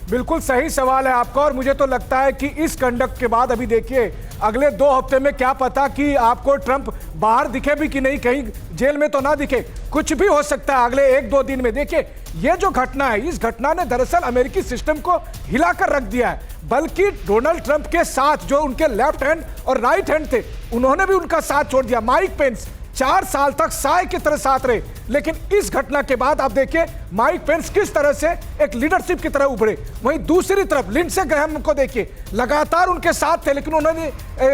बिल्कुल सही सवाल है आपका, और मुझे तो लगता है कि इस कंडक्ट के बाद अभी देखिए अगले 2 हफ्ते में क्या पता कि आपको ट्रंप बाहर दिखे भी कि नहीं, कहीं जेल में तो ना दिखे, कुछ भी हो सकता है अगले 1-2 दिन में। देखिए ये जो घटना है, इस घटना ने दरअसल अमेरिकी सिस्टम को हिलाकर रख दिया है। बल्कि डोनाल्ड ट्रंप के साथ जो उनके लेफ्ट हैंड और राइट हैंड थे, उन्होंने भी उनका साथ छोड़ दिया। माइक पेंस 4 साल तक साय की तरह साथ रहे, लेकिन इस घटना के बाद आप देखिए माइक पेंस किस तरह से एक लीडरशिप की तरह उभरे। वहीं दूसरी तरफ लिंडसे ग्रैहम को देखिए, लगातार उनके साथ थे, लेकिन उन्होंने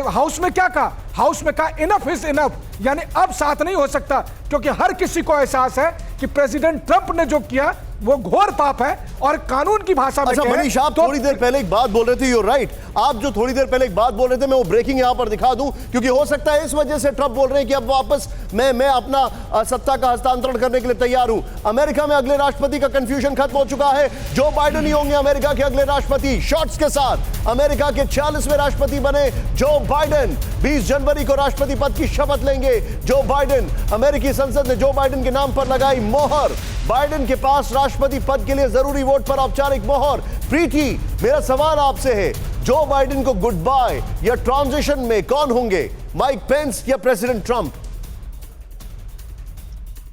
हाउस में क्या कहा? हाउस में कहा इनफ इज इनफ, यानी अब साथ नहीं हो सकता, क्योंकि हर किसी को एहसास है कि प्रेसिडेंट ट्रंप ने जो किया वो घोर पाप है और कानून की भाषा में। अच्छा मनीष, आप थोड़ी देर पहले एक बात बोल रहे थे, यू राइट, आप जो थोड़ी देर पहले एक बात बोल रहे थे, मैं वो ब्रेकिंग यहां पर दिखा दूं, क्योंकि हो सकता है इस वजह से ट्रंप बोल रहे हैं कि अब वापस मैं अपना सत्ता का हस्तांतरण करने के लिए तैयार हूं। अमेरिका में अगले राष्ट्रपति का कंफ्यूजन खत्म हो चुका है। जो बाइडेन ही होंगे अमेरिका के अगले राष्ट्रपति। शॉर्ट्स के साथ अमेरिका के 46वें राष्ट्रपति बने जो बाइडेन, 20 जनवरी को राष्ट्रपति पद की शपथ लेंगे जो बाइडेन। अमेरिकी संसद ने जो बाइडेन के नाम पर लगाई मोहर। बाइडेन के पास राष्ट्रपति पद के लिए जरूरी वोट पर औपचारिक मोहर। प्रीति, मेरा सवाल आपसे है, जो बाइडेन को गुड बाय या ट्रांजिशन में कौन होंगे, माइक पेंस या president Trump?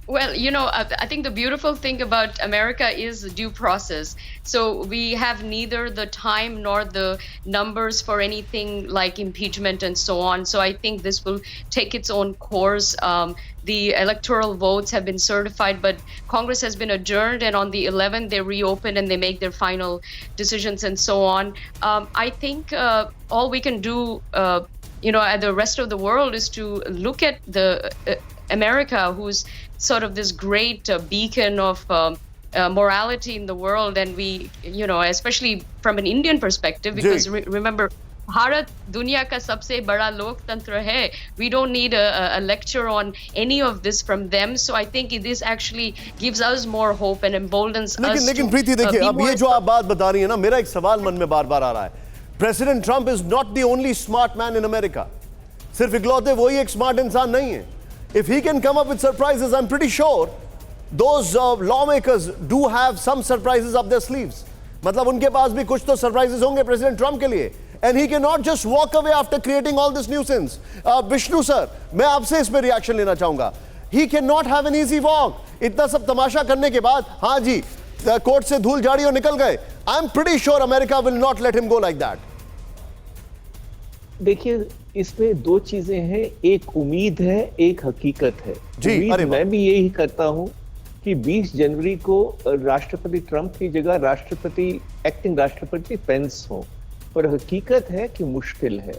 Well, you know, I think the beautiful thing about America is due process. So we have neither the time nor the numbers for anything like impeachment and so on. So I think this will take its own course. The electoral votes have been certified, but Congress has been adjourned, and on the 11th they reopen and they make their final decisions and so on. I think all we can do, at the rest of the world is to look at the America, who's sort of this great beacon of morality in the world, and we, especially from an Indian perspective, because remember, Bharat दुनिया का सबसे बड़ा लोकतंत्र है. We don't need a lecture on any of this from them. So I think this actually gives us more hope and emboldens us. लेकिन प्रीति देखिए, अब ये जो आप बात बता रही है ना, मेरा एक सवाल मन में बार बार आ रहा है. President Trump is not the only smart man in America. सिर्फ इकलौते वही एक स्मार्ट इंसान नहीं है. If he can come up with surprises, I'm pretty sure those lawmakers do have some surprises up their sleeves. मतलब उनके पास भी कुछ तो surprises होंगे प्रेसिडेंट ट्रंप के लिए. And he cannot just walk away after creating all this nuisance. Vishnu sir, मैं आपसे इस पे रिएक्शन लेना चाहूंगा. He cannot have an easy walk. इतना सब तमाशा करने के बाद, हाँ जी, कोर्ट से धूल झाड़ी और निकल गए. I'm pretty sure America will not let him go like that. देखिए, इसमें दो चीजें हैं, एक उम्मीद है, एक हकीकत है. उम्मीद मैं भी यही करता हूं कि 20 जनवरी को राष्ट्रपति ट्रंप की जगह एक्टिंग राष्ट्रपति पेंस हो. पर हकीकत है कि मुश्किल है,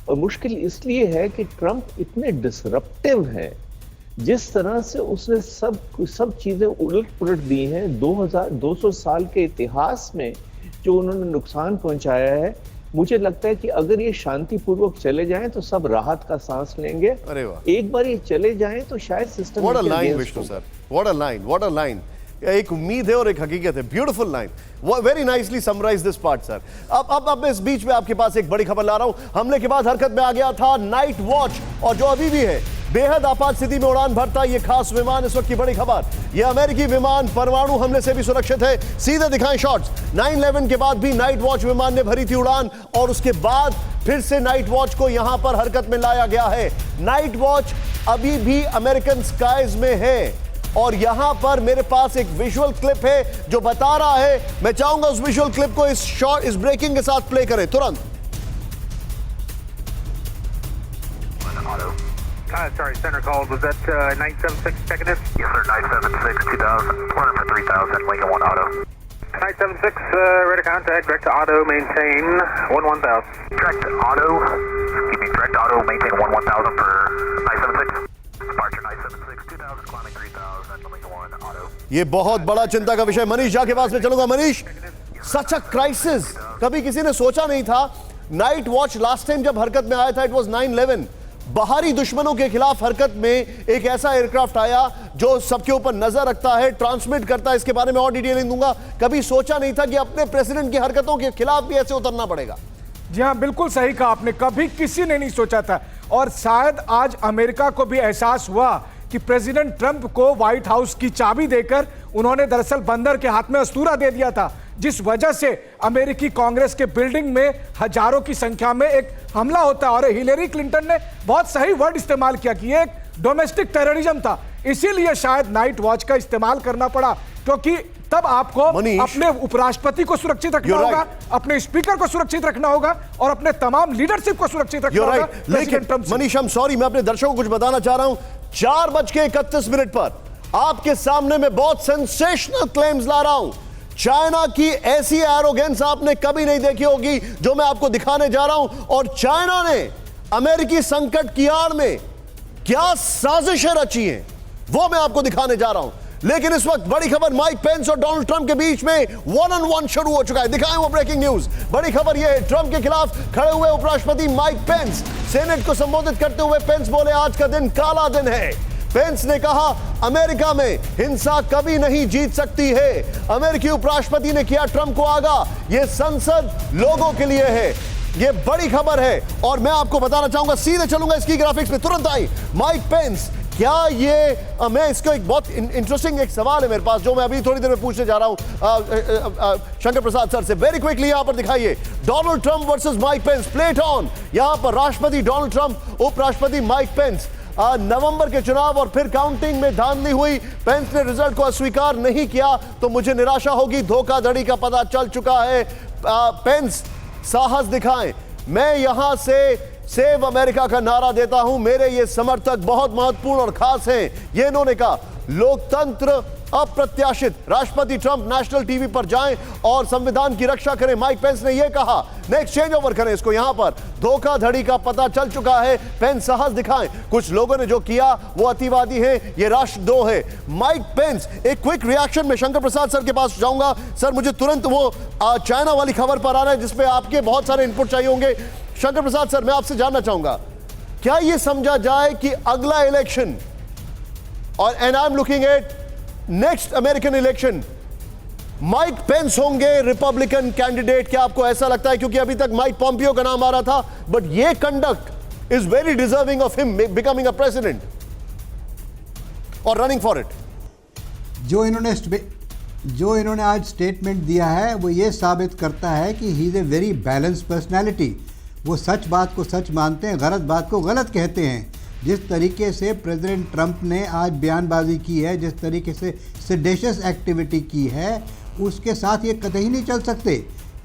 और मुश्किल इसलिए है कि ट्रंप इतने डिसरप्टिव हैं. जिस तरह से उसने सब चीजें उलट पुलट दी हैं, 200 साल के इतिहास में जो उन्होंने नुकसान पहुंचाया है, मुझे लगता है कि अगर ये शांतिपूर्वक चले जाएं तो सब राहत का सांस लेंगे. अरे वाह, एक बार ये चले जाएं तो शायद system. What a line Vishnu sir, what a line, what a line. एक उम्मीद है और एक हकीकत है. Beautiful line, very nicely summarise this part sir. अब इस बीच में आपके पास एक बड़ी खबर ला रहा हूं. हमले के बाद हरकत में आ गया था नाइट वॉच, और जो अभी भी है बेहद आपात स्थिति में उड़ान भरता ये खास विमान. इस वक्त की बड़ी खबर, ये अमेरिकी विमान परमाणु हमले से भी सुरक्षित है. सीधे दिखाएं शॉट्स. 9/11 के बाद भी नाइट वॉच विमान ने भरी थी उड़ान, और उसके बाद फिर से नाइट वॉच को यहां पर हरकत में लाया गया है. नाइट वॉच अभी भी अमेरिकन स्काइज में है, और यहां पर मेरे पास एक विजुअल क्लिप है जो बता रहा है. मैं चाहूंगा उस विजुअल क्लिप को इस ब्रेकिंग के साथ प्ले करें तुरंत. Sorry, center called. Was that 976 checking in? Yes, sir. 976 2000. Corner for 3000. Lincoln 1 Auto. 976, ready to contact. Direct to auto, maintain 1000. Direct auto. Excuse me. Direct auto. Maintain 1000 for 976. Departure 976 2000. Climbing 3000. Lincoln 1 Auto. ये बहुत बड़ा चिंता का विषय। मनीष झा के पास में चलूंगा। मनीष, सच a crisis, कभी किसी ने सोचा नहीं था। नाइट वॉच लास्ट टाइम जब हरकत में आया था, इट वाज 9/11। बाहरी दुश्मनों के खिलाफ हरकत में एक ऐसा एयरक्राफ्ट आया जो सबके ऊपर नजर रखता है, ट्रांसमिट करता है। इसके बारे में और डिटेलिंग दूंगा। कभी सोचा नहीं था कि अपने प्रेसिडेंट की हरकतों के खिलाफ भी ऐसे उतरना पड़ेगा। जी हाँ, बिल्कुल सही कहा आपने, कभी किसी ने नहीं सोचा था। और शायद आज अमेरिका को भी एहसास हुआ कि प्रेसिडेंट ट्रंप को व्हाइट हाउस की चाबी देकर उन्होंने दरअसल बंदर के हाथ में अस्तूरा दे दिया था, जिस वजह से अमेरिकी कांग्रेस के बिल्डिंग में हजारों की संख्या में एक हमला होता है। और हिलेरी क्लिंटन ने बहुत सही वर्ड इस्तेमाल किया कि ये एक डोमेस्टिक टेररिज्म था, इसीलिए शायद नाइट वॉच का इस्तेमाल करना पड़ा, क्योंकि तब आपको अपने उपराष्ट्रपति को सुरक्षित रखना होगा, अपने स्पीकर को सुरक्षित रखना होगा और अपने तमाम लीडरशिप को सुरक्षित रखना होगा। लेकिन मनीष, हम सॉरी, मैं अपने दर्शकों को कुछ बताना चाह रहा हूं। 4:31 पर आपके सामने में बहुत सेंसेशनल क्लेम्स ला रहा हूं। चाइना की ऐसी एरोगेंस आपने कभी नहीं देखी होगी जो मैं आपको दिखाने जा रहा हूं। और चाइना ने अमेरिकी संकट की आड़ में क्या साजिशें रची हैं वो मैं आपको दिखाने जा रहा हूं। लेकिन इस वक्त बड़ी खबर, माइक पेंस और डोनाल्ड ट्रंप के बीच में 1-on-1 शुरू हो चुका है। दिखाएं वो ब्रेकिंग न्यूज। बड़ी खबर यह है, ट्रंप के खिलाफ खड़े हुए उपराष्ट्रपति माइक पेंस, सेनेट को संबोधित करते हुए पेंस बोले, आज का दिन काला दिन है। पेंस ने कहा, अमेरिका में हिंसा कभी नहीं जीत सकती है। अमेरिकी उपराष्ट्रपति ने किया ट्रंप को आगाह, यह संसद लोगों के लिए है। यह बड़ी खबर है और मैं आपको बताना चाहूंगा, सीधे चलूंगा इसकी ग्राफिक्स में, तुरंत आई। माइक पेंस, क्या ये मैं इसको एक बहुत इंटरेस्टिंग एक सवाल है मेरे पास जो मैं अभी थोड़ी देर में पूछने जा रहा हूं शंकर प्रसाद सर से। वेरी क्विकली यहां पर दिखाइए, Donald Trump versus Mike Pence, plate on. यहां पर राष्ट्रपति डोनाल्ड ट्रंप, उपराष्ट्रपति माइक पेंस। नवंबर के चुनाव और फिर काउंटिंग में धांधली हुई, पेंस ने रिजल्ट को अस्वीकार नहीं किया तो मुझे निराशा होगी, धोखाधड़ी का पता चल चुका है। पेंस, साहस दिखाएं, मैं यहां से सेव अमेरिका का नारा देता हूं, मेरे ये समर्थक बहुत महत्वपूर्ण और खास हैं, ये इन्होंने कहा। लोकतंत्र अप्रत्याशित, राष्ट्रपति ट्रंप नेशनल टीवी पर जाएं और संविधान की रक्षा करें, माइक पेंस ने यह कहा। नेक्स्ट चेंज ओवर करें इसको, यहां पर धोखाधड़ी का पता चल चुका है, पेंस साहस दिखाएं, कुछ लोगों ने जो किया वो अतिवादी है, ये राष्ट्रद्रोह है। माइक पेंस, एक क्विक रिएक्शन में शंकर प्रसाद सर के पास जाऊंगा। सर, मुझे तुरंत वो चाइना वाली खबर पर आना है जिसपे आपके बहुत सारे इनपुट चाहिए होंगे। शंकर प्रसाद सर, मैं आपसे जानना चाहूंगा, क्या यह समझा जाए कि अगला इलेक्शन, और and I am looking at next American election, Mike Pence होंगे रिपब्लिकन कैंडिडेट? क्या आपको ऐसा लगता है? क्योंकि अभी तक माइक पॉम्पियो का नाम आ रहा था, बट ये conduct is very deserving of him becoming a president और रनिंग फॉर इट। जो इन्होंने आज स्टेटमेंट दिया है वो ये साबित करता है कि he is a very balanced personality. वो सच बात को सच मानते हैं, गलत बात को गलत कहते हैं। जिस तरीके से प्रेसिडेंट ट्रंप ने आज बयानबाजी की है, जिस तरीके से सेडेशियस एक्टिविटी की है, उसके साथ ये कतई नहीं चल सकते।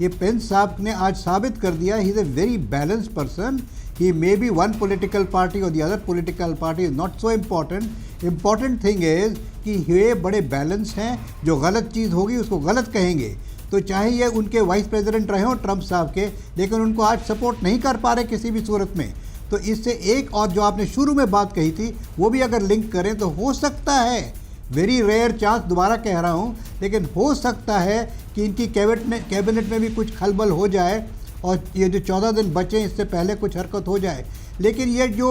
ये पेंस साहब ने आज साबित कर दिया he is a very balanced person. He may be one political party और the other political party is not so important. Important thing is कि ये बड़े बैलेंस हैं, जो गलत चीज़ होगी उसको गलत कहेंगे। तो चाहे ये उनके वाइस प्रेसिडेंट रहे हों ट्रंप साहब के, लेकिन उनको आज सपोर्ट नहीं कर पा रहे किसी भी सूरत में। तो इससे एक और जो आपने शुरू में बात कही थी वो भी अगर लिंक करें तो हो सकता है, वेरी रेयर चांस दोबारा कह रहा हूँ, लेकिन हो सकता है कि इनकी कैबिनेट में भी कुछ खलबल हो जाए और ये जो 14 दिन बचे इससे पहले कुछ हरकत हो जाए। लेकिन ये जो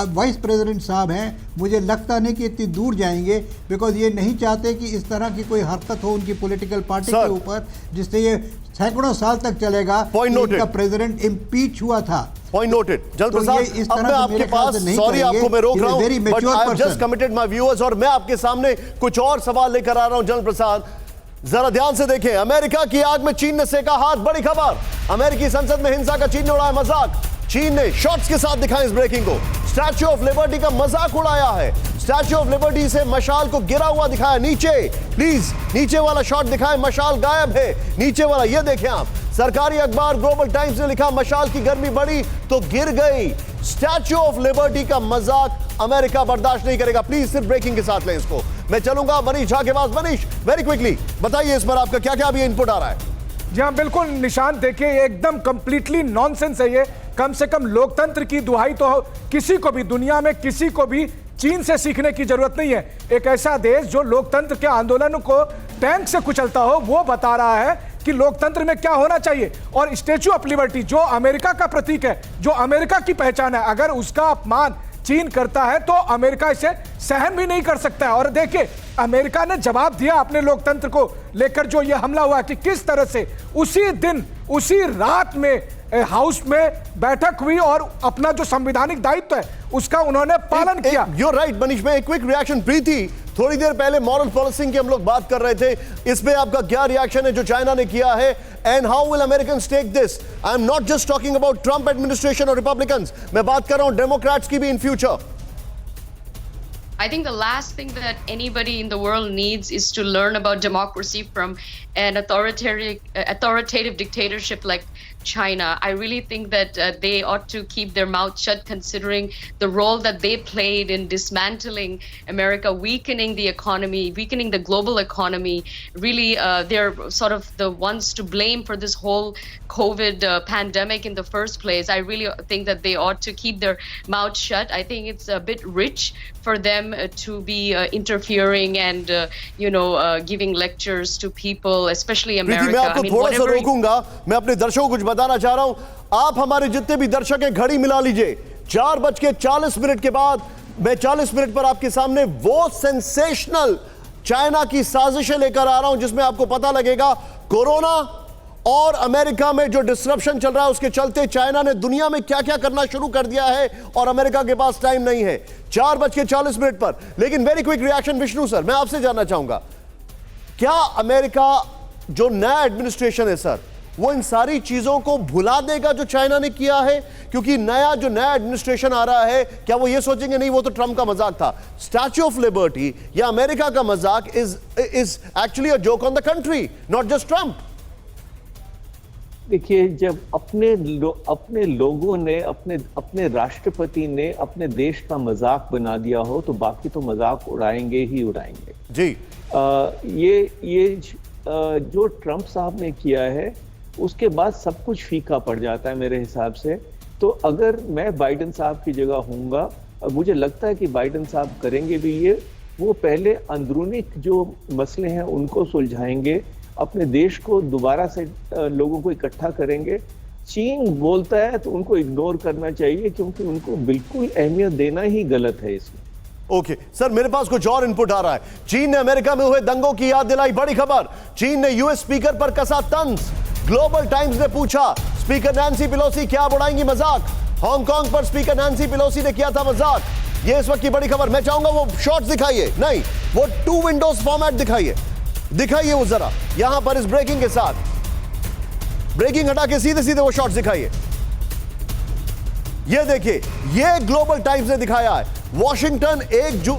वाइस प्रेसिडेंट साहब हैं, मुझे लगता नहीं कि इतनी दूर जाएंगे, बिकॉज ये नहीं चाहते कि इस तरह की कोई हरकत हो उनकी पॉलिटिकल पार्टी के ऊपर जिससे ये सैकड़ों साल तक चलेगा। इनका प्रेसिडेंट इम्पीच हुआ था। Point noted. जल प्रसाद, अब मैं आपके पास, सॉरी आपको मैं रोक रहा हूं, but I have just committed my viewers और मैं आपके सामने कुछ और सवाल लेकर आ रहा हूं। जल प्रसाद, जरा ध्यान से देखें, अमेरिका की आग में चीन ने सेका हाथ, बड़ी खबर, अमेरिकी संसद में हिंसा का चीन ने उड़ाया मजाक। चीन ने शॉट्स के साथ दिखाया इस ब्रेकिंग को, स्टैच्यू ऑफ लिबर्टी का मजाक उड़ाया है। स्टैच्यू ऑफ लिबर्टी से मशाल को गिरा हुआ दिखाया, नीचे प्लीज नीचे वाला शॉट दिखाएं, मशाल गायब है, नीचे वाला ये देखें आप। सरकारी अखबार ग्लोबल टाइम्स ने लिखा मशाल की गर्मी बढ़ी तो गिर गई। स्टैच्यू ऑफ लिबर्टी का मजाक अमेरिका बर्दाश्त नहीं करेगा। प्लीज सिर्फ ब्रेकिंग के साथ लें इसको। मैं चलूंगा मनीष झा के पास। मनीष, वेरी क्विकली बताइए इस पर आपका क्या क्या अभी इनपुट आ रहा है। जी हाँ, बिल्कुल निशांत, देखिए एकदम कंप्लीटली नॉनसेंस है ये। कम से कम लोकतंत्र की दुहाई तो किसी को भी, दुनिया में किसी को भी चीन से सीखने की जरूरत नहीं है। एक ऐसा देश जो लोकतंत्र के आंदोलन को टैंक से कुचलता हो, वो बता रहा है कि लोकतंत्र में क्या होना चाहिए। और स्टैच्यू ऑफ लिबर्टी जो अमेरिका का प्रतीक है, जो अमेरिका की पहचान है, अगर उसका अपमान चीन करता है तो अमेरिका इसे सहन भी नहीं कर सकता है। और देखिए अमेरिका ने जवाब दिया अपने लोकतंत्र को लेकर। जो यह हमला हुआ कि किस तरह से उसी दिन उसी रात में हाउस में बैठक हुई और अपना जो संवैधानिक दायित्व है उसका उन्होंने पालन किया। You're right, Manish. में एक क्विक रिएक्शन, प्रीति थोड़ी देर पहले मॉरल पॉलिसिंग की हम लोग बात कर रहे थे, इसमें आपका क्या रिएक्शन है जो चाइना ने किया है? And how will Americans take this? I am not just talking about Trump administration और रिपब्लिकन्स, मैं बात कर रहा हूं डेमोक्रेट्स की भी in future. I think the last thing that anybody in the world needs is to learn about democracy from an authoritative dictatorship like China. I really think that they ought to keep their mouth shut, considering the role that they played in dismantling America, weakening the economy, weakening the global economy. Really, they're sort of the ones to blame for this whole COVID pandemic in the first place. I really think that they ought to keep their mouth shut. I think it's a bit rich for them to be interfering and giving lectures to people, especially America. मैं आपको थोड़ा सा रोकूंगा, मैं अपने दर्शकों को कुछ बताना चाह रहा हूं। आप हमारे जितने भी दर्शक हैं घड़ी मिला लीजिए। 4:40 के बाद मैं 40 मिनट पर आपके सामने वो सेंसेशनल चाइना की साजिशें लेकर आ रहा हूं जिसमें आपको पता लगेगा कोरोना और अमेरिका में जो डिसरप्शन चल रहा है उसके चलते चाइना ने दुनिया में क्या क्या करना शुरू कर दिया है और अमेरिका के पास टाइम नहीं है। 4:40 पर। लेकिन very quick reaction Vishnu sir, मैं आपसे जानना चाहूंगा, क्या अमेरिका जो नया एडमिनिस्ट्रेशन है सर, वो इन सारी चीजों को भुला देगा जो चाइना ने किया है? क्योंकि नया एडमिनिस्ट्रेशन आ रहा है, क्या वो ये सोचेंगे नहीं वो तो ट्रंप का मजाक था? स्टैच्यू ऑफ लिबर्टी या अमेरिका का मजाक is actually a joke on the country, not just Trump. देखिए, जब अपने लोगों ने, अपने राष्ट्रपति ने अपने देश का मजाक बना दिया हो तो बाकी तो मजाक उड़ाएंगे ही उड़ाएंगे जी। ये जो ट्रंप साहब ने किया है उसके बाद सब कुछ फीका पड़ जाता है मेरे हिसाब से। तो अगर मैं बाइडेन साहब की जगह होऊंगा, मुझे लगता है कि बाइडेन साहब करेंगे भी ये, वो पहले अंदरूनी जो मसले हैं उनको सुलझाएंगे, अपने देश को दोबारा से लोगों को इकट्ठा करेंगे। चीन बोलता है तो उनको इग्नोर करना चाहिए क्योंकि उनको बिल्कुल अहमियत देना ही गलत है इसमें। ओके सर, मेरे पास कुछ और इनपुट आ रहा है। चीन ने अमेरिका में हुए दंगों की याद दिलाई, बड़ी खबर। चीन ने यूएस स्पीकर पर कसा तंज। ग्लोबल टाइम्स ने पूछा स्पीकर नैन्सी पेलोसी क्या आप उड़ाएंगी मजाक? हांगकांग पर स्पीकर नैन्सी पेलोसी ने किया था मजाक। ये इस वक्त की बड़ी खबर। मैं चाहूंगा वो शॉट्स दिखाइए, नहीं वो 2 विंडोज फॉर्मेट दिखाइए वो जरा यहां पर इस ब्रेकिंग के साथ। ब्रेकिंग हटा के सीधे सीधे वो शॉट्स दिखाइए। ये देखिए, ये ग्लोबल टाइम्स ने दिखाया है। वॉशिंगटन 1 जून,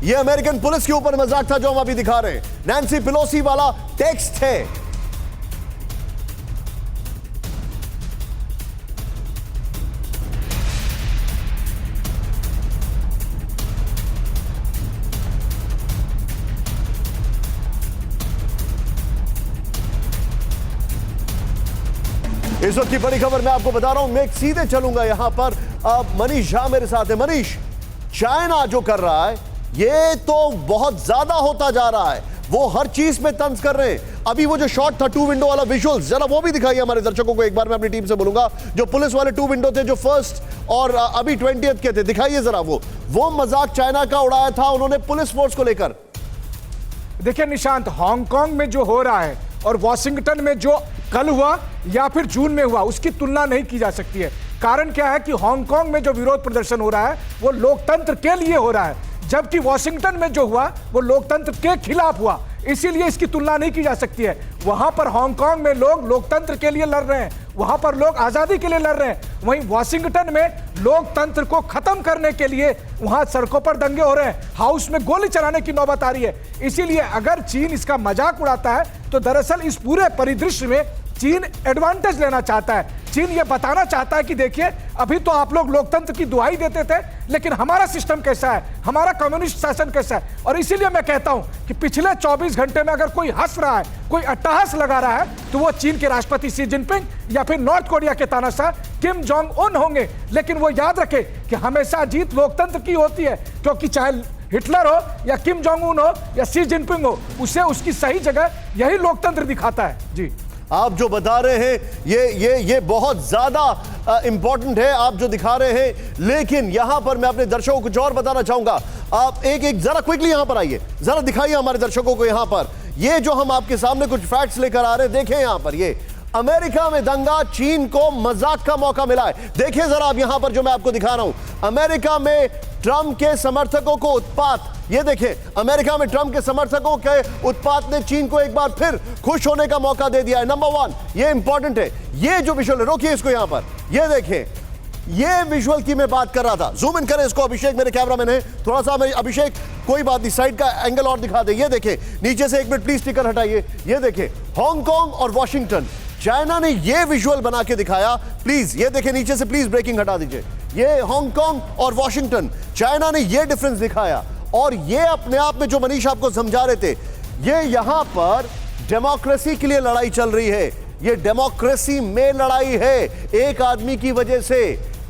ये अमेरिकन पुलिस के ऊपर मजाक था जो हम अभी दिखा रहे हैं। नैन्सी पेलोसी वाला टेक्स्ट है। इस वक्त की बड़ी खबर मैं आपको बता रहा हूं। मैं सीधे चलूंगा यहां पर। मनीष झा मेरे साथ है। मनीष, चाइना जो कर रहा है ये तो बहुत ज्यादा होता जा रहा है, वो हर चीज में तंज कर रहे हैं। अभी वो जो शॉट था 2 विंडो वाला विजुअल्स, जरा वो भी दिखाइए हमारे दर्शकों को एक बार। मैं अपनी टीम से बोलूंगा जो पुलिस वाले 2 विंडो थे जो फर्स्ट और अभी 20th के थे, दिखाइए जरा वो मजाक चाइना का उड़ाया था उन्होंने पुलिस फोर्स को लेकर। देखिए निशांत, हांगकांग में जो हो रहा है और वॉशिंगटन में जो कल हुआ या फिर जून में हुआ उसकी तुलना नहीं की जा सकती है। कारण क्या है कि हांगकांग में जो विरोध प्रदर्शन हो रहा है वो लोकतंत्र के लिए हो रहा है, जबकि वॉशिंगटन में जो हुआ वो लोकतंत्र के खिलाफ हुआ। इसीलिए इसकी तुलना नहीं की जा सकती है। वहां पर हांगकांग में लोग लोकतंत्र के लिए लड़ रहे हैं, वहां पर लोग आजादी के लिए लड़ रहे हैं, वहीं वॉशिंगटन में लोकतंत्र को खत्म करने के लिए वहां सड़कों पर दंगे हो रहे हैं, हाउस में गोली चलाने की नौबत आ रही है। इसीलिए अगर चीन इसका मजाक उड़ाता है तो दरअसल इस पूरे परिदृश्य में चीन एडवांटेज लेना चाहता है। चीन ये बताना चाहता है कि देखिए अभी तो आप लोग लोकतंत्र की दुहाई देते थे, लेकिन हमारा सिस्टम कैसा है, हमारा कम्युनिस्ट शासन कैसा है। और इसीलिए मैं कहता हूं कि पिछले 24 घंटे में अगर कोई हंस रहा है, कोई अट्टहास लगा रहा है, तो वो चीन के राष्ट्रपति शी जिनपिंग या फिर नॉर्थ कोरिया के तानाशाह किम जोंग उन होंगे। लेकिन वो याद रखे कि हमेशा जीत लोकतंत्र की होती है, क्योंकि चाहे हिटलर हो या किम जोंग उन हो या शी जिनपिंग हो, उसे उसकी सही जगह यही लोकतंत्र दिखाता है। जी, आप जो बता रहे हैं ये बहुत ज्यादा इंपॉर्टेंट है, आप जो दिखा रहे हैं। लेकिन यहां पर मैं अपने दर्शकों को कुछ और बताना चाहूंगा। आप एक जरा क्विकली यहां पर आइए, जरा दिखाइए हमारे दर्शकों को यहां पर ये जो हम आपके सामने कुछ फैक्ट्स लेकर आ रहे हैं। देखें यहां पर ये अमेरिका में दंगा, चीन को मजाक का मौका मिला है। देखिए जरा आप यहां पर जो मैं आपको दिखा रहा हूं, अमेरिका में ट्रंप के समर्थकों को उत्पात। ये देखें अमेरिका में ट्रंप के समर्थकों के उत्पात ने चीन को एक बार फिर खुश होने का मौका दे दिया है। नंबर 1 ये इंपॉर्टेंट है। ये जो विजुअल है, रोकिए इसको यहां पर, ये देखें, ये विजुअल की मैं बात कर रहा था। जूम इन करें इसको, अभिषेक मेरे कैमरामैन है, थोड़ा सा मेरे अभिषेक कोई बात नहीं, साइड का एंगल और दिखा दे। ये देखें नीचे से, एक मिनट प्लीज स्टिकर हटाइए। ये देखें हांगकांग और वॉशिंगटन, चाइना ने ये विजुअल बना के दिखाया। प्लीज ये देखें नीचे से, प्लीज ब्रेकिंग हटा दीजिए। ये हांगकांग और वॉशिंगटन, चाइना ने ये डिफरेंस दिखाया। और ये अपने आप में जो मनीष आपको समझा रहे थे, ये यहां पर डेमोक्रेसी के लिए लड़ाई चल रही है। ये डेमोक्रेसी में लड़ाई है एक आदमी की वजह से।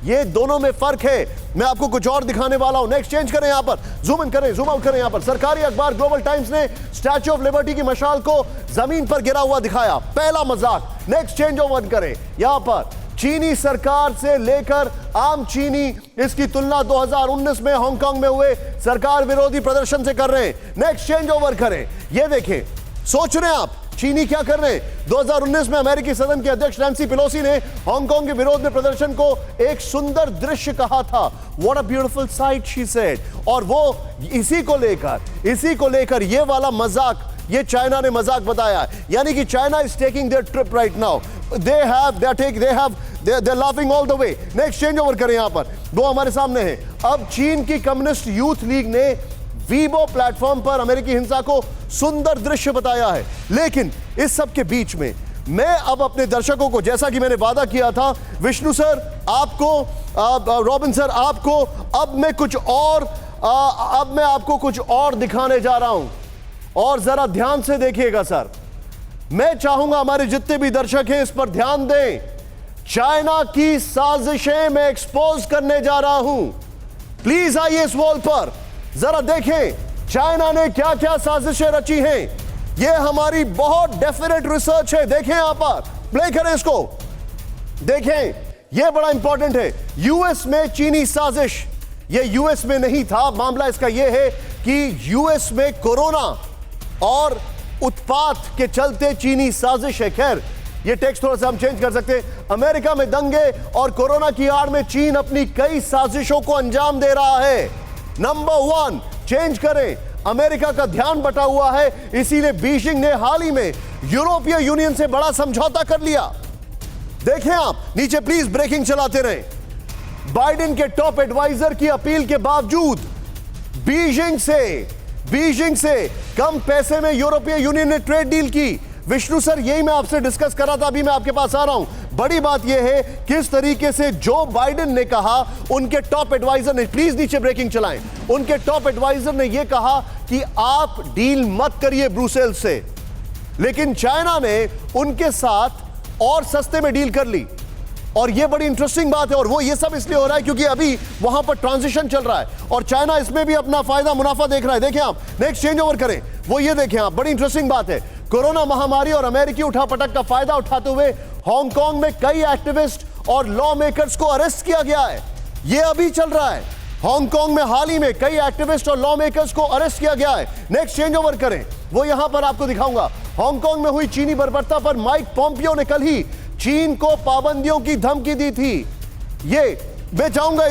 ये दोनों में फर्क है। मैं आपको कुछ और दिखाने वाला हूं। नेक्स्ट चेंज करें यहां पर, जूम इन करें, जूम आउट करें। यहां पर सरकारी अखबार ग्लोबल टाइम्स ने स्टैच्यू ऑफ लिबर्टी की मशाल को जमीन पर गिरा हुआ दिखाया, पहला मजाक। नेक्स्ट चेंज ओवर करें, यहां पर चीनी सरकार से लेकर आम चीनी, इसकी तुलना 2019 में हांगकांग में हुए सरकार विरोधी प्रदर्शन से कर रहे हैं। नेक्स्ट चेंज ओवर करें, ये देखें, सोच रहे हैं आप चीनी क्या कर रहे हैं। 2019 में अमेरिकी सदन के अध्यक्ष नैन्सी पेलोसी ने हांगकांग के विरोध में प्रदर्शन को एक सुंदर दृश्य कहा था। What a beautiful sight she said. और वो इसी को लेकर ये वाला मजाक ये चाइना ने मजाक बताया। यानी कि China is taking their trip right now. they're laughing all the way. Next change over करें, यहां पर वो हमारे सामने है। अब चीन की कम्युनिस्ट यूथ लीग ने वीबो प्लेटफॉर्म पर अमेरिकी हिंसा को सुंदर दृश्य बताया है। लेकिन इस सब के बीच में मैं अब अपने दर्शकों को, जैसा कि मैंने वादा किया था, विष्णु सर आपको, रॉबिन सर आपको, अब मैं आपको कुछ और दिखाने जा रहा हूं। और जरा ध्यान से देखिएगा सर, मैं चाहूंगा हमारे जितने भी दर्शक हैं इस पर ध्यान दें। चाइना की साजिशें मैं एक्सपोज करने जा रहा हूं। प्लीज आइए इस वॉल पर, जरा देखें चाइना ने क्या क्या साजिशें रची हैं। यह हमारी बहुत डेफिनेट रिसर्च है। देखें यहां पर, प्ले करें इसको, देखें यह बड़ा इंपॉर्टेंट है। यूएस में चीनी साजिश, यह यूएस में नहीं था। मामला इसका यह है कि यूएस में कोरोना और उत्पात के चलते चीनी साजिश है। खैर ये टेक्स्ट थोड़ा सा हम चेंज कर सकते हैं। अमेरिका में दंगे और कोरोना की आड़ में चीन अपनी कई साजिशों को अंजाम दे रहा है। नंबर 1 चेंज करें, अमेरिका का ध्यान बटा हुआ है, इसीलिए बीजिंग ने हाल ही में यूरोपीय यूनियन से बड़ा समझौता कर लिया। देखें आप नीचे, प्लीज ब्रेकिंग चलाते रहें। बाइडेन के टॉप एडवाइजर की अपील के बावजूद बीजिंग से कम पैसे में यूरोपीय यूनियन ने ट्रेड डील की। विष्णु सर यही मैं आपसे डिस्कस कर रहा था, अभी मैं आपके पास आ रहा हूं। बड़ी बात यह है किस तरीके से जो बाइडेन ने कहा, उनके टॉप एडवाइजर ने, प्लीज नीचे ब्रेकिंग चलाएं, उनके टॉप एडवाइजर ने यह कहा कि आप डील मत करिए ब्रुसेल से। लेकिन चाइना ने उनके साथ और सस्ते में डील कर ली। और यह बड़ी इंटरेस्टिंग बात है। और वो ये सब इसलिए हो रहा है क्योंकि अभी वहां पर ट्रांजिशन चल रहा है और चाइना इसमें भी अपना फायदा मुनाफा देख रहा है। देखें आप, नेक्स्ट चेंज ओवर करें, वो ये देखें आप, बड़ी इंटरेस्टिंग बात है। कोरोना महामारी और अमेरिकी उठापटक का फायदा उठाते हुए हांगकांग में कई एक्टिविस्ट और लॉ मेकर्स को अरेस्ट किया गया है। यह अभी चल रहा है। हांगकांग में हाल ही में कई एक्टिविस्ट और लॉ मेकर्स को अरेस्ट किया गया है। नेक्स्ट चेंज ओवर करें, वो यहां पर आपको दिखाऊंगा। हांगकांग में हुई चीनी बर्बरता पर माइक पॉम्पियो ने कल ही चीन को पाबंदियों की धमकी दी थी। ये मैं चाहूंगा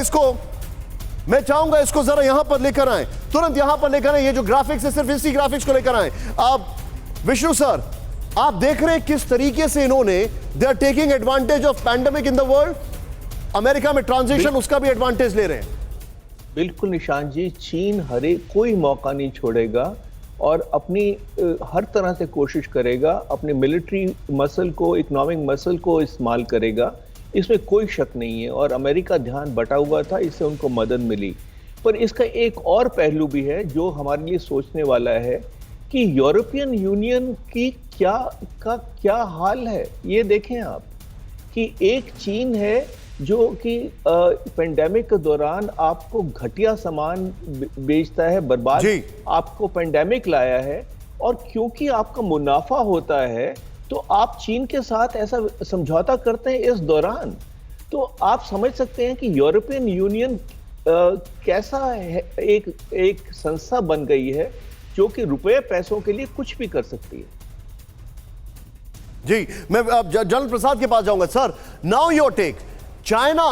इसको जरा यहां पर लेकर आए, तुरंत यहां पर लेकर आए। ये जो ग्राफिक्स है सिर्फ इसी ग्राफिक्स को लेकर आए। आप विष्णु सर आप देख रहे हैं किस तरीके से इन्होंने they are taking advantage of pandemic in the world. America में ट्रांजिशन उसका भी एडवांटेज ले रहे हैं। बिल्कुल निशांत जी, चीन कोई मौका नहीं छोड़ेगा और अपनी हर तरह से कोशिश करेगा, अपने मिलिट्री मसल को, इकोनॉमिक मसल को इस्तेमाल करेगा, इसमें कोई शक नहीं है। और अमेरिका ध्यान बटा हुआ था, इससे उनको मदद मिली। पर इसका एक और पहलू भी है जो हमारे लिए सोचने वाला है कि यूरोपियन यूनियन की क्या हाल है। ये देखें आप कि एक चीन है जो कि पेंडेमिक के दौरान आपको घटिया सामान बेचता है, बर्बाद आपको पेंडेमिक लाया है, और क्योंकि आपका मुनाफा होता है तो आप चीन के साथ ऐसा समझौता करते हैं इस दौरान। तो आप समझ सकते हैं कि यूरोपियन यूनियन कैसा है, एक संस्था बन गई है जो कि रुपए पैसों के लिए कुछ भी कर सकती है। जी, मैं जनरल प्रसाद के पास जाऊंगा। Sir, now your take. China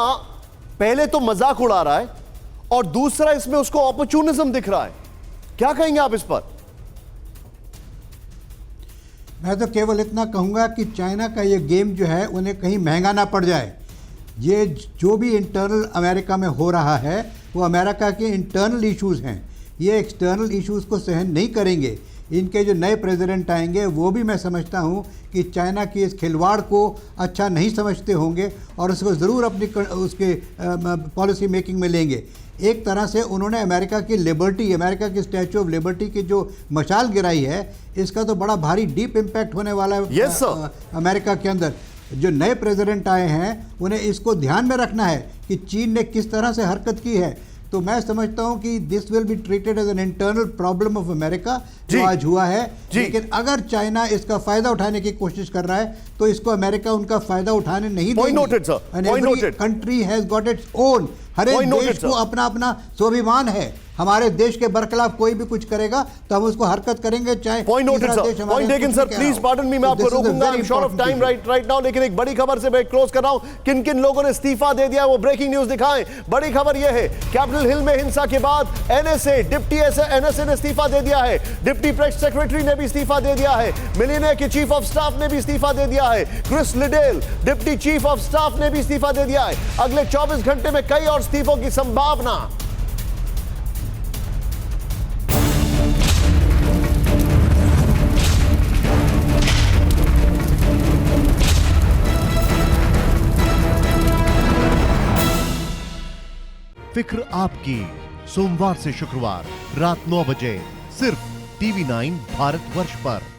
पहले तो मजाक उड़ा रहा है और दूसरा इसमें उसको अपॉर्चुनिज्म दिख रहा है, क्या कहेंगे आप इस पर? मैं तो केवल इतना कहूंगा कि चाइना का ये गेम जो है उन्हें कहीं महंगा ना पड़ जाए। ये जो भी इंटरनल अमेरिका में हो रहा है वो अमेरिका के इंटरनल इश्यूज हैं, ये एक्सटर्नल इश्यूज को सहन नहीं करेंगे। इनके जो नए प्रेसिडेंट आएंगे वो भी मैं समझता हूँ कि चाइना की इस खिलवाड़ को अच्छा नहीं समझते होंगे और उसको ज़रूर अपनी उसके पॉलिसी मेकिंग में लेंगे। एक तरह से उन्होंने अमेरिका की लिबर्टी, अमेरिका की स्टैचू ऑफ लिबर्टी की जो मशाल गिराई है, इसका तो बड़ा भारी डीप इम्पैक्ट होने वाला है अमेरिका के अंदर। जो नए प्रेसिडेंट आए हैं उन्हें इसको ध्यान में रखना है कि चीन ने किस तरह से हरकत की है। तो मैं समझता हूं कि this will be treated as an internal problem of America जो आज हुआ है। लेकिन अगर चाइना इसका फायदा उठाने की कोशिश कर रहा है तो इसको अमेरिका उनका फायदा उठाने नहीं देगी। Country has got its own, हर एक देश को अपना अपना स्वाभिमान है। हमारे देश के बरखिलाफ कोई भी कुछ करेगा तो हम उसको हरकत करेंगे, चाहे point taken sir. Please pardon me, मैं आपको रोकूंगा, I am short of time right now. लेकिन एक बड़ी खबर से मैं क्लोज कर रहा हूं। किन किन लोगों ने इस्तीफा दे दिया वो ब्रेकिंग न्यूज दिखाएं। बड़ी खबर यह है, कैपिटल हिल में हिंसा के बाद एनएसए, डिप्टी एनएसए ने इस्तीफा दे दिया है। डिप्टी प्रेस सेक्रेटरी ने भी इस्तीफा दे दिया है। मिलियनेयर के चीफ ऑफ स्टाफ ने भी इस्तीफा दे दिया है। Chris Liddell, deputy chief of staff ने भी इस्तीफा दे दिया है। अगले 24 घंटे में कई और इस्तीफों की संभावना। फिक्र आपकी, सोमवार से शुक्रवार रात 9 बजे सिर्फ TV9 भारतवर्ष पर।